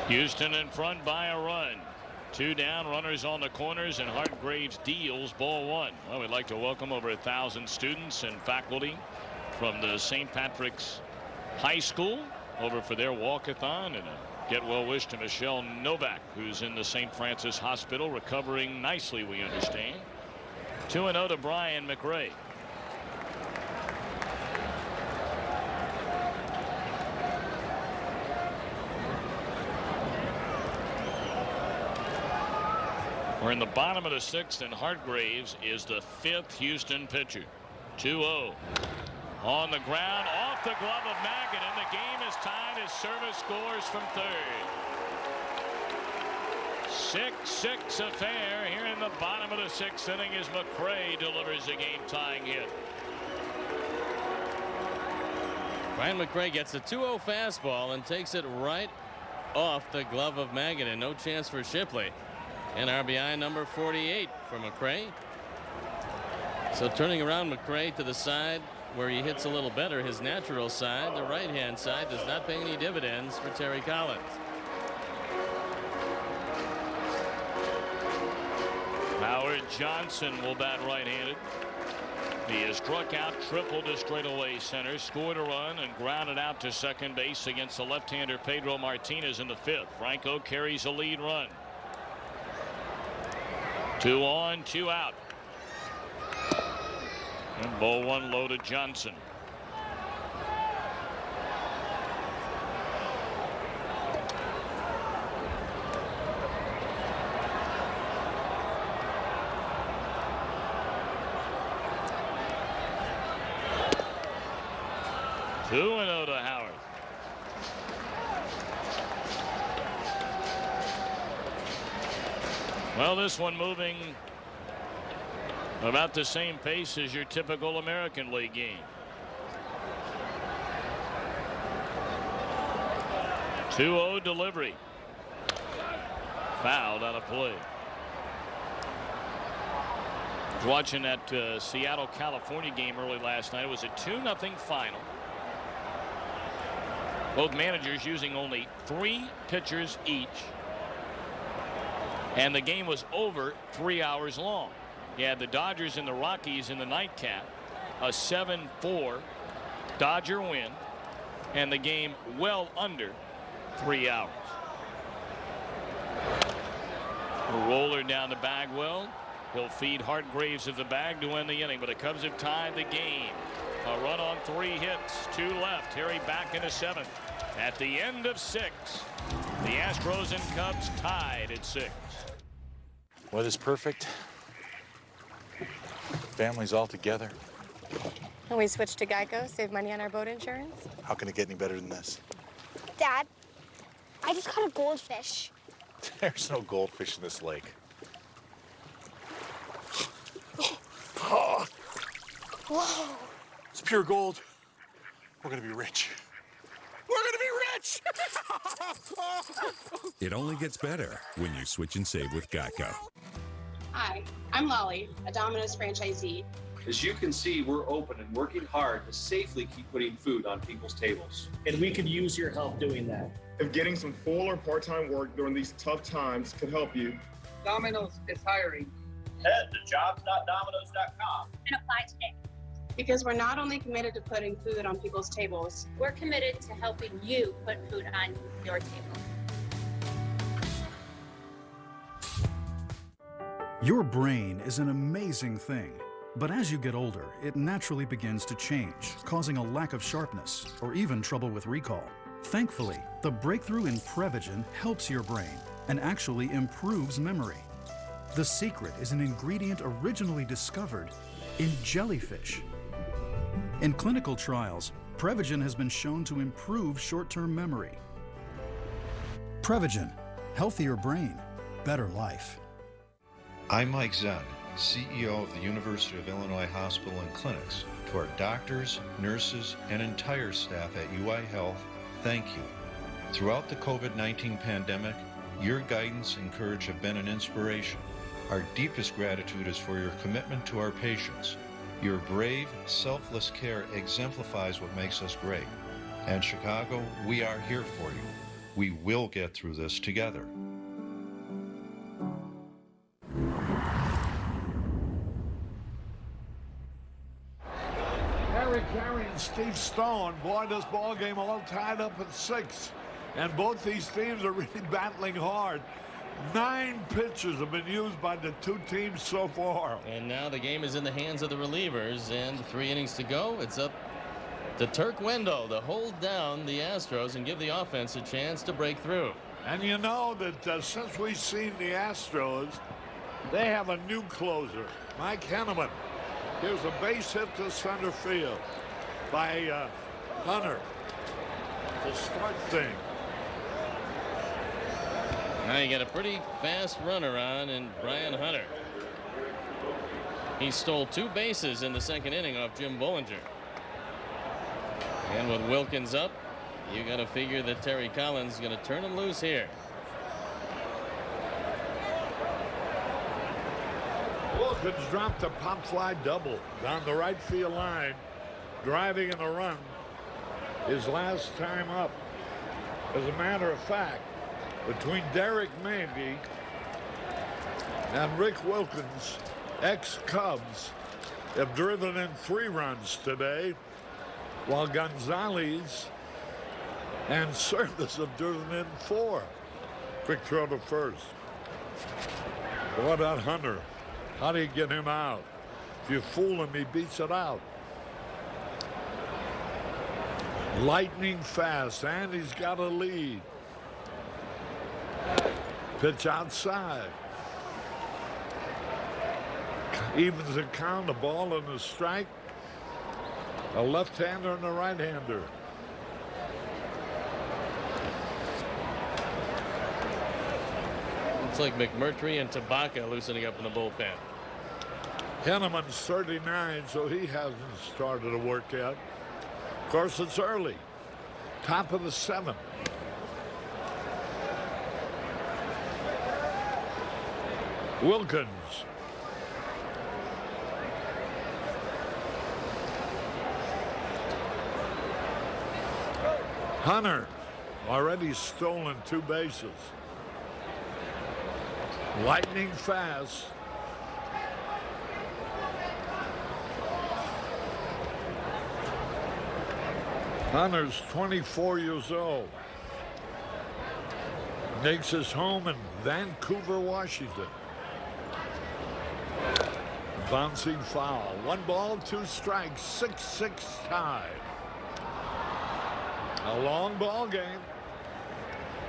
Houston in front by a run. 2 down, runners on the corners, and Hartgraves deals ball 1. Well, we'd like to welcome over 1,000 students and faculty from the St. Patrick's High School over for their walkathon, and a get well wish to Michelle Novak, who's in the St. Francis Hospital, recovering nicely, we understand. 2-0 to Brian McCray. We're in the bottom of the 6th, and Hartgraves is the 5th Houston pitcher. 2-0. On the ground, off the glove of Magadan. The game is tied as Service scores from third. 6-6 affair here in the bottom of the 6th inning as McCray delivers a game-tying hit. Brian McCray gets a 2-0 fastball and takes it right off the glove of Magadan. No chance for Shipley. And RBI number 48 for McCray. So turning around McCray to the side where he hits a little better, his natural side, the right-hand side, does not pay any dividends for Terry Collins. Howard Johnson will bat right-handed. He has struck out, tripled to straightaway center, scored a run, and grounded out to second base against the left-hander Pedro Martinez in the 5th. Franco carries a lead run. 2 on, 2 out. And ball 1 low to Johnson. Two and 0 to Howard. Well, this one moving about the same pace as your typical American League game. 2-0 delivery. Fouled out of play. I was watching that Seattle, California game early last night. It was a 2-0 final. Both managers using only 3 pitchers each. And the game was over 3 hours long. You had the Dodgers and the Rockies in the nightcap. A 7-4 Dodger win. And the game well under 3 hours. A roller down to Bagwell. He'll feed Hartgraves of the bag to end the inning. But the Cubs have tied the game. A run on 3 hits. 2 left. Harry back in the 7th. At the end of 6. The Astros and Cubs tied at 6. Weather's perfect. Family's all together. And we switched to Geico, save money on our boat insurance. How can it get any better than this? Dad, I just caught a goldfish. There's no goldfish in this lake. Oh. Whoa. It's pure gold. We're gonna be rich. We're gonna be rich! It only gets better when you switch and save with Geico. Hi, I'm Lolly, a Domino's franchisee. As you can see, we're open and working hard to safely keep putting food on people's tables. And we could use your help doing that. If getting some full or part-time work during these tough times could help you. Domino's is hiring. Head to jobs.domino's.com and apply today. Because we're not only committed to putting food on people's tables, we're committed to helping you put food on your table. Your brain is an amazing thing, but as you get older, it naturally begins to change, causing a lack of sharpness or even trouble with recall. Thankfully, the breakthrough in Prevagen helps your brain and actually improves memory. The secret is an ingredient originally discovered in jellyfish. In clinical trials, Prevagen has been shown to improve short-term memory. Prevagen, healthier brain, better life. I'm Mike Zen, CEO of the University of Illinois Hospital and Clinics. To our doctors, nurses, and entire staff at UI Health, thank you. Throughout the COVID-19 pandemic, your guidance and courage have been an inspiration. Our deepest gratitude is for your commitment to our patients. Your brave, selfless care exemplifies what makes us great. And Chicago, we are here for you. We will get through this together. Harry Carey and Steve Stone, boy, this ball game all tied up at 6. And both these teams are really battling hard. 9 pitches have been used by the two teams so far. And now the game is in the hands of the relievers, and 3 innings to go. It's up to Turk Wendell to hold down the Astros and give the offense a chance to break through. And you know that since we've seen the Astros, they have a new closer, Mike Henneman. Here's a base hit to center field by Hunter to start things. Now you get a pretty fast runner on in Brian Hunter. He stole 2 bases in the 2nd inning off Jim Bollinger. And with Wilkins up, you got to figure that Terry Collins is going to turn him loose here. Wilkins dropped a pop fly double down the right field line, driving in a run his last time up. As a matter of fact, between Derek Mandy and Rick Wilkins, ex-Cubs, have driven in 3 runs today, while Gonzalez and Service have driven in 4. Quick throw to first. What about Hunter? How do you get him out? If you fool him, he beats it out. Lightning fast, and he's got a lead. Pitch outside. Evens the count, a ball and a strike. A left-hander and a right-hander. Looks like McMurtry and Tabaka loosening up in the bullpen. Henneman's 39, so he hasn't started to work yet. Of course, it's early. Top of the 7th. Wilkins. Hunter already stolen 2 bases. Lightning fast. Hunter's 24 years old. Makes his home in Vancouver, Washington. Bouncing foul. 1 ball, 2 strikes, 6-6 tie. A long ball game.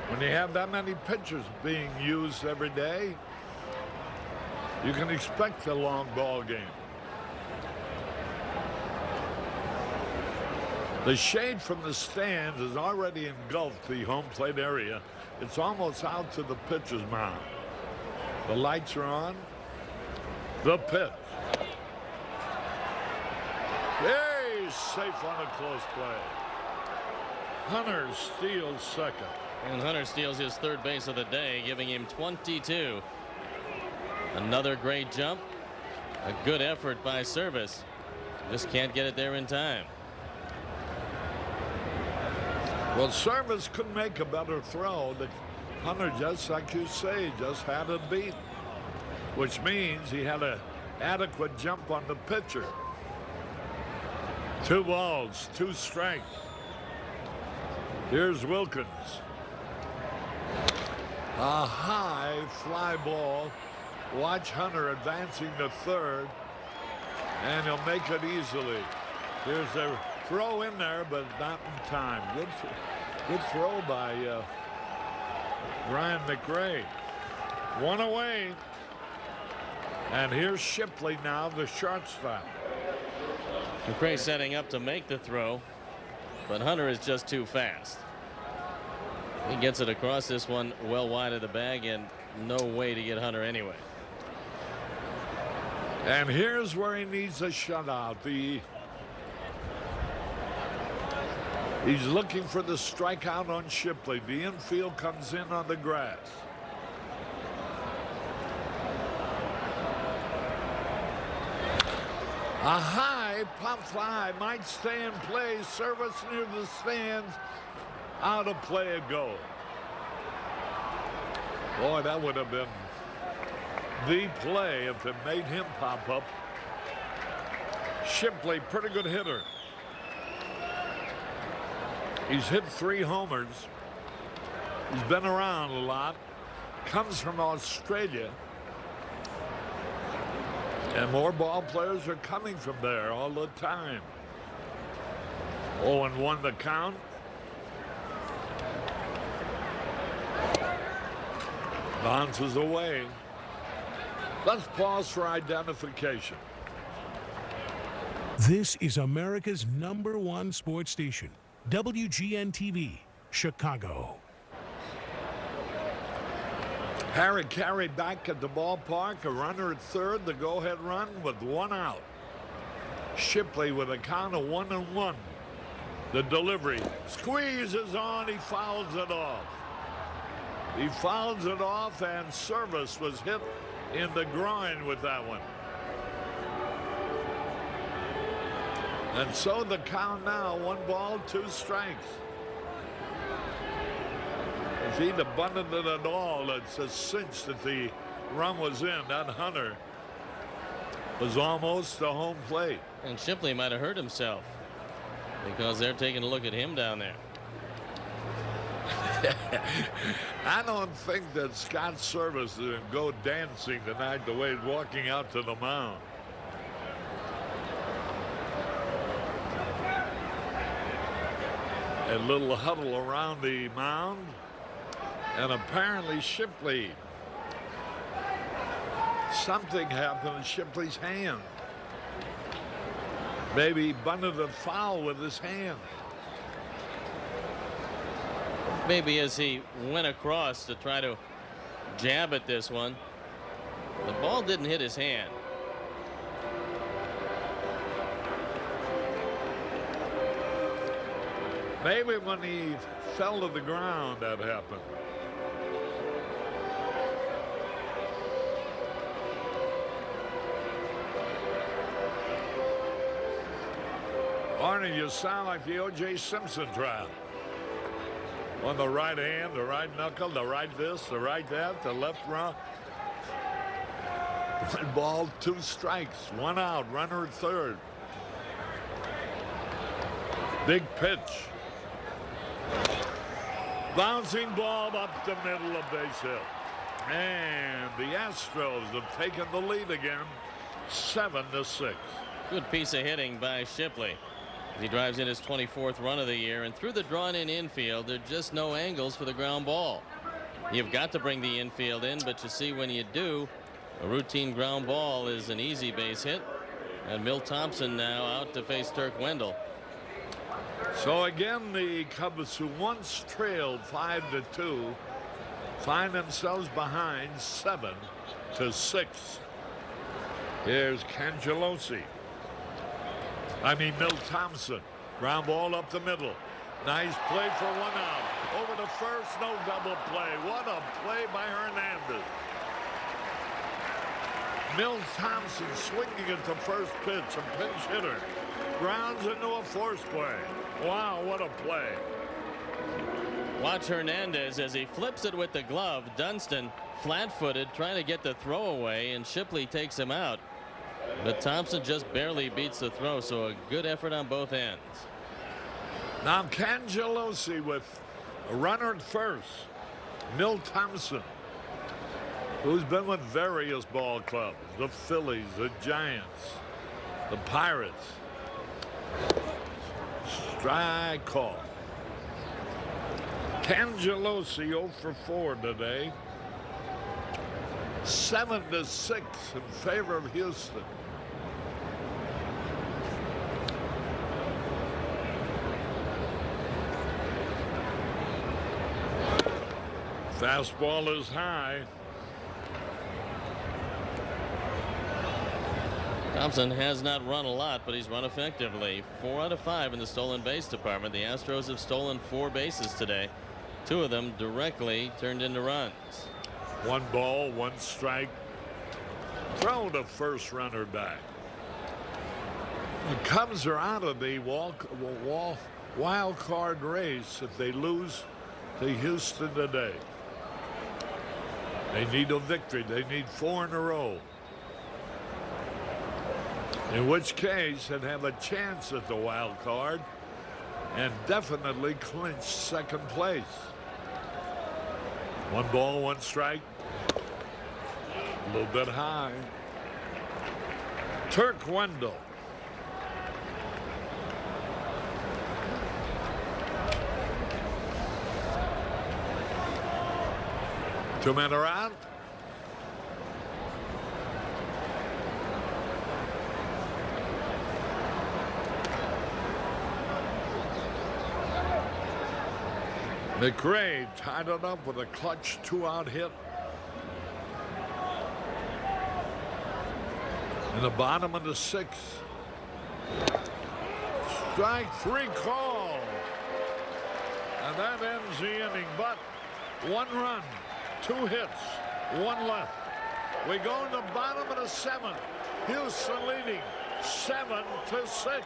When you have that many pitchers being used every day, you can expect a long ball game. The shade from the stands has already engulfed the home plate area. It's almost out to the pitcher's mound. The lights are on. The pitch. Hey, safe on a close play. Hunter steals second. And Hunter steals his 3rd base of the day, giving him 22. Another great jump. A good effort by Service. Just can't get it there in time. Well, Service couldn't make a better throw. That Hunter, just like you say, just had it beat, which means he had an adequate jump on the pitcher. 2 balls, 2 strikes. Here's Wilkins. A high fly ball. Watch Hunter advancing to third, and he'll make it easily. Here's a throw in there, but not in time. Good throw by Brian McRae. 1 away. And here's Shipley now, the shortstop. McRae setting up to make the throw, but Hunter is just too fast. He gets it across this one well wide of the bag, and no way to get Hunter anyway. And here's where he needs a shutout. He's looking for the strikeout on Shipley. The infield comes in on the grass. A high pop fly might stay in play. Service near the stands. Out of play it goes. Boy, that would have been the play if it made him pop up. Shipley, pretty good hitter. He's hit 3 homers. He's been around a lot. Comes from Australia. And more ball players are coming from there all the time. 0-1 the count. Bounces away. Let's pause for identification. This is America's #1 sports station, WGN TV, Chicago. Harry Carey back at the ballpark. A runner at third. The go-ahead run with 1 out. Shipley with a count of 1-1. The delivery squeezes on. He fouls it off. He fouls it off, and Service was hit in the groin with that one. And so the count now, 1 ball, 2 strikes. If he'd have bunted it at all, it's a cinch that the run was in. That Hunter was almost to home plate. And Shipley might have hurt himself because they're taking a look at him down there. I don't think that Scott Service is going to go dancing tonight the way he's walking out to the mound. A little huddle around the mound. And apparently Shipley, something happened in Shipley's hand. Maybe he bunted a foul with his hand. Maybe as he went across to try to jab at this one, the ball didn't hit his hand. Maybe when he fell to the ground that happened. Arnie, you sound like the O.J. Simpson trial. On the right hand, the right knuckle, the right this, the right that, the left run. 1 ball, 2 strikes, 1 out, runner at third. Big pitch. Bouncing ball up the middle of base hit. And the Astros have taken the lead again, 7-6. Good piece of hitting by Shipley. He drives in his 24th run of the year, and through the drawn-in infield, there are just no angles for the ground ball. You've got to bring the infield in, but you see when you do, a routine ground ball is an easy base hit. And Milt Thompson now out to face Turk Wendell. So again, the Cubs, who once trailed 5-2, find themselves behind 7-6. Here's Cangelosi. Milt Thompson. Ground ball up the middle. Nice play for 1 out. Over to first, no double play. What a play by Hernandez. Milt Thompson swinging at the first pitch, a pinch hitter. Grounds into a force play. Wow, what a play. Watch Hernandez as he flips it with the glove. Dunston flat-footed trying to get the throw away, and Shipley takes him out. But Thompson just barely beats the throw, so a good effort on both ends. Now Cangelosi with a runner at first. Milt Thompson, who's been with various ball clubs, the Phillies, the Giants, the Pirates. Strike call. Cangelosi 0 for 4 today. 7-6 in favor of Houston. Fastball is high. Thompson has not run a lot, but he's run effectively. 4 out of 5 in the stolen base department. The Astros have stolen 4 bases today. 2 of them directly turned into runs. 1 ball, 1 strike. Throw the first runner back. The Cubs are out of the wild card race if they lose to Houston today. They need a victory. They need 4 in a row. In which case, they'd have a chance at the wild card and definitely clinch second place. 1 ball, 1 strike. A little bit high. Turk Wendell. Two men are out. McRae tied it up with a clutch 2-out hit. In the bottom of the 6th. Strike 3 call. And that ends the inning. But 1 run, 2 hits, 1 left. We go to the bottom of the 7th. Houston leading 7-6.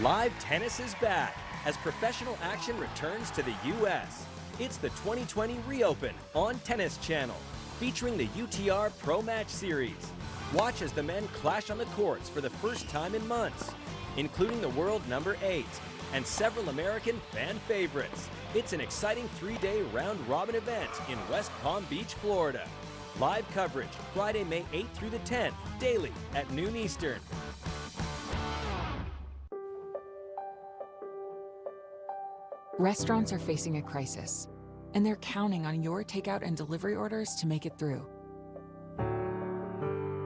Live tennis is back as professional action returns to the U.S. It's the 2020 Reopen on Tennis Channel, featuring the UTR Pro Match Series. Watch as the men clash on the courts for the first time in months, including the world number 8 and several American fan favorites. It's an exciting 3-day round-robin event in West Palm Beach, Florida. Live coverage Friday, May 8th through the 10th, daily at noon Eastern. Restaurants are facing a crisis, and they're counting on your takeout and delivery orders to make it through.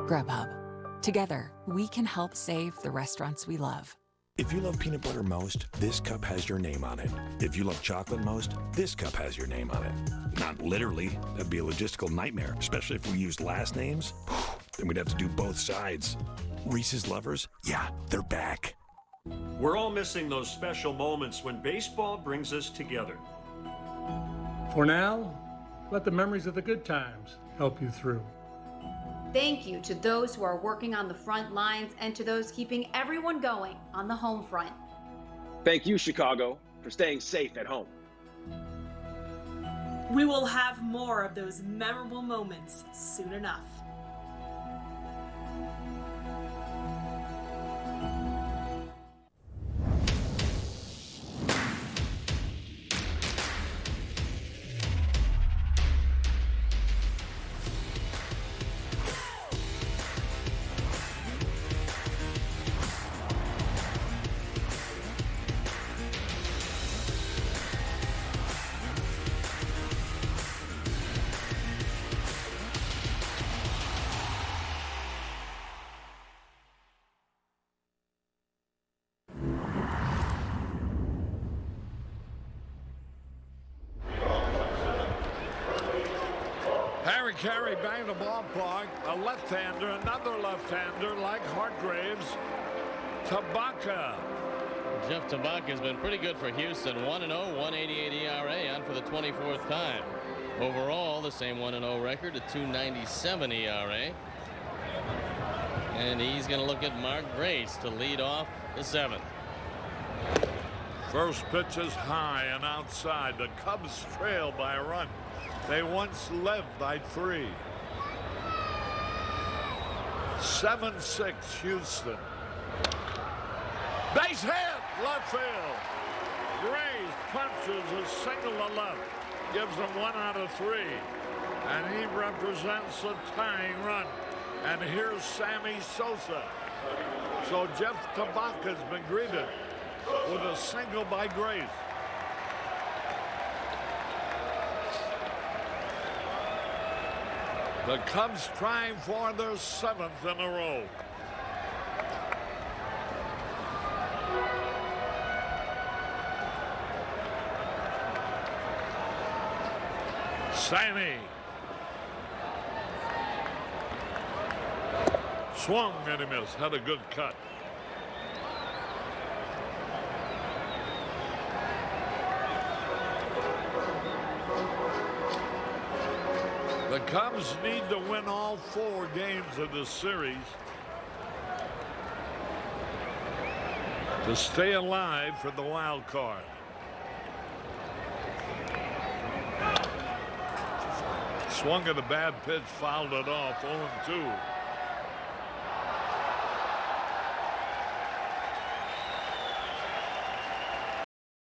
Grubhub. Together, we can help save the restaurants we love. If you love peanut butter most, this cup has your name on it. If you love chocolate most, this cup has your name on it. Not literally. That'd be a logistical nightmare, especially if we used last names. Then we'd have to do both sides. Reese's lovers? Yeah, they're back. We're all missing those special moments when baseball brings us together. For now, let the memories of the good times help you through. Thank you to those who are working on the front lines and to those keeping everyone going on the home front. Thank you, Chicago, for staying safe at home. We will have more of those memorable moments soon enough. Harry Carey back in the ballpark. A left-hander, another left-hander like Hargraves. Tabaka. Jeff Tabaka has been pretty good for Houston. 1-0, 1.88 ERA, on for the 24th time. Overall, the same 1-0 record, a 2.97 ERA. And he's going to look at Mark Grace to lead off the 7th. First pitch is high and outside. The Cubs trail by a run. They once led by 3. 7-6 Houston. Base hit, left field. Grace punches a single to left. Gives them 1 out of 3. And he represents a tying run. And here's Sammy Sosa. So Jeff Tabaka's been greeted with a single by Grace. The Cubs trying for their 7th in a row. Sammy. Swung and he missed. Had a good cut. The Cubs need to win all 4 games of the series to stay alive for the wild card. Swung at a bad pitch, fouled it off, 0-2.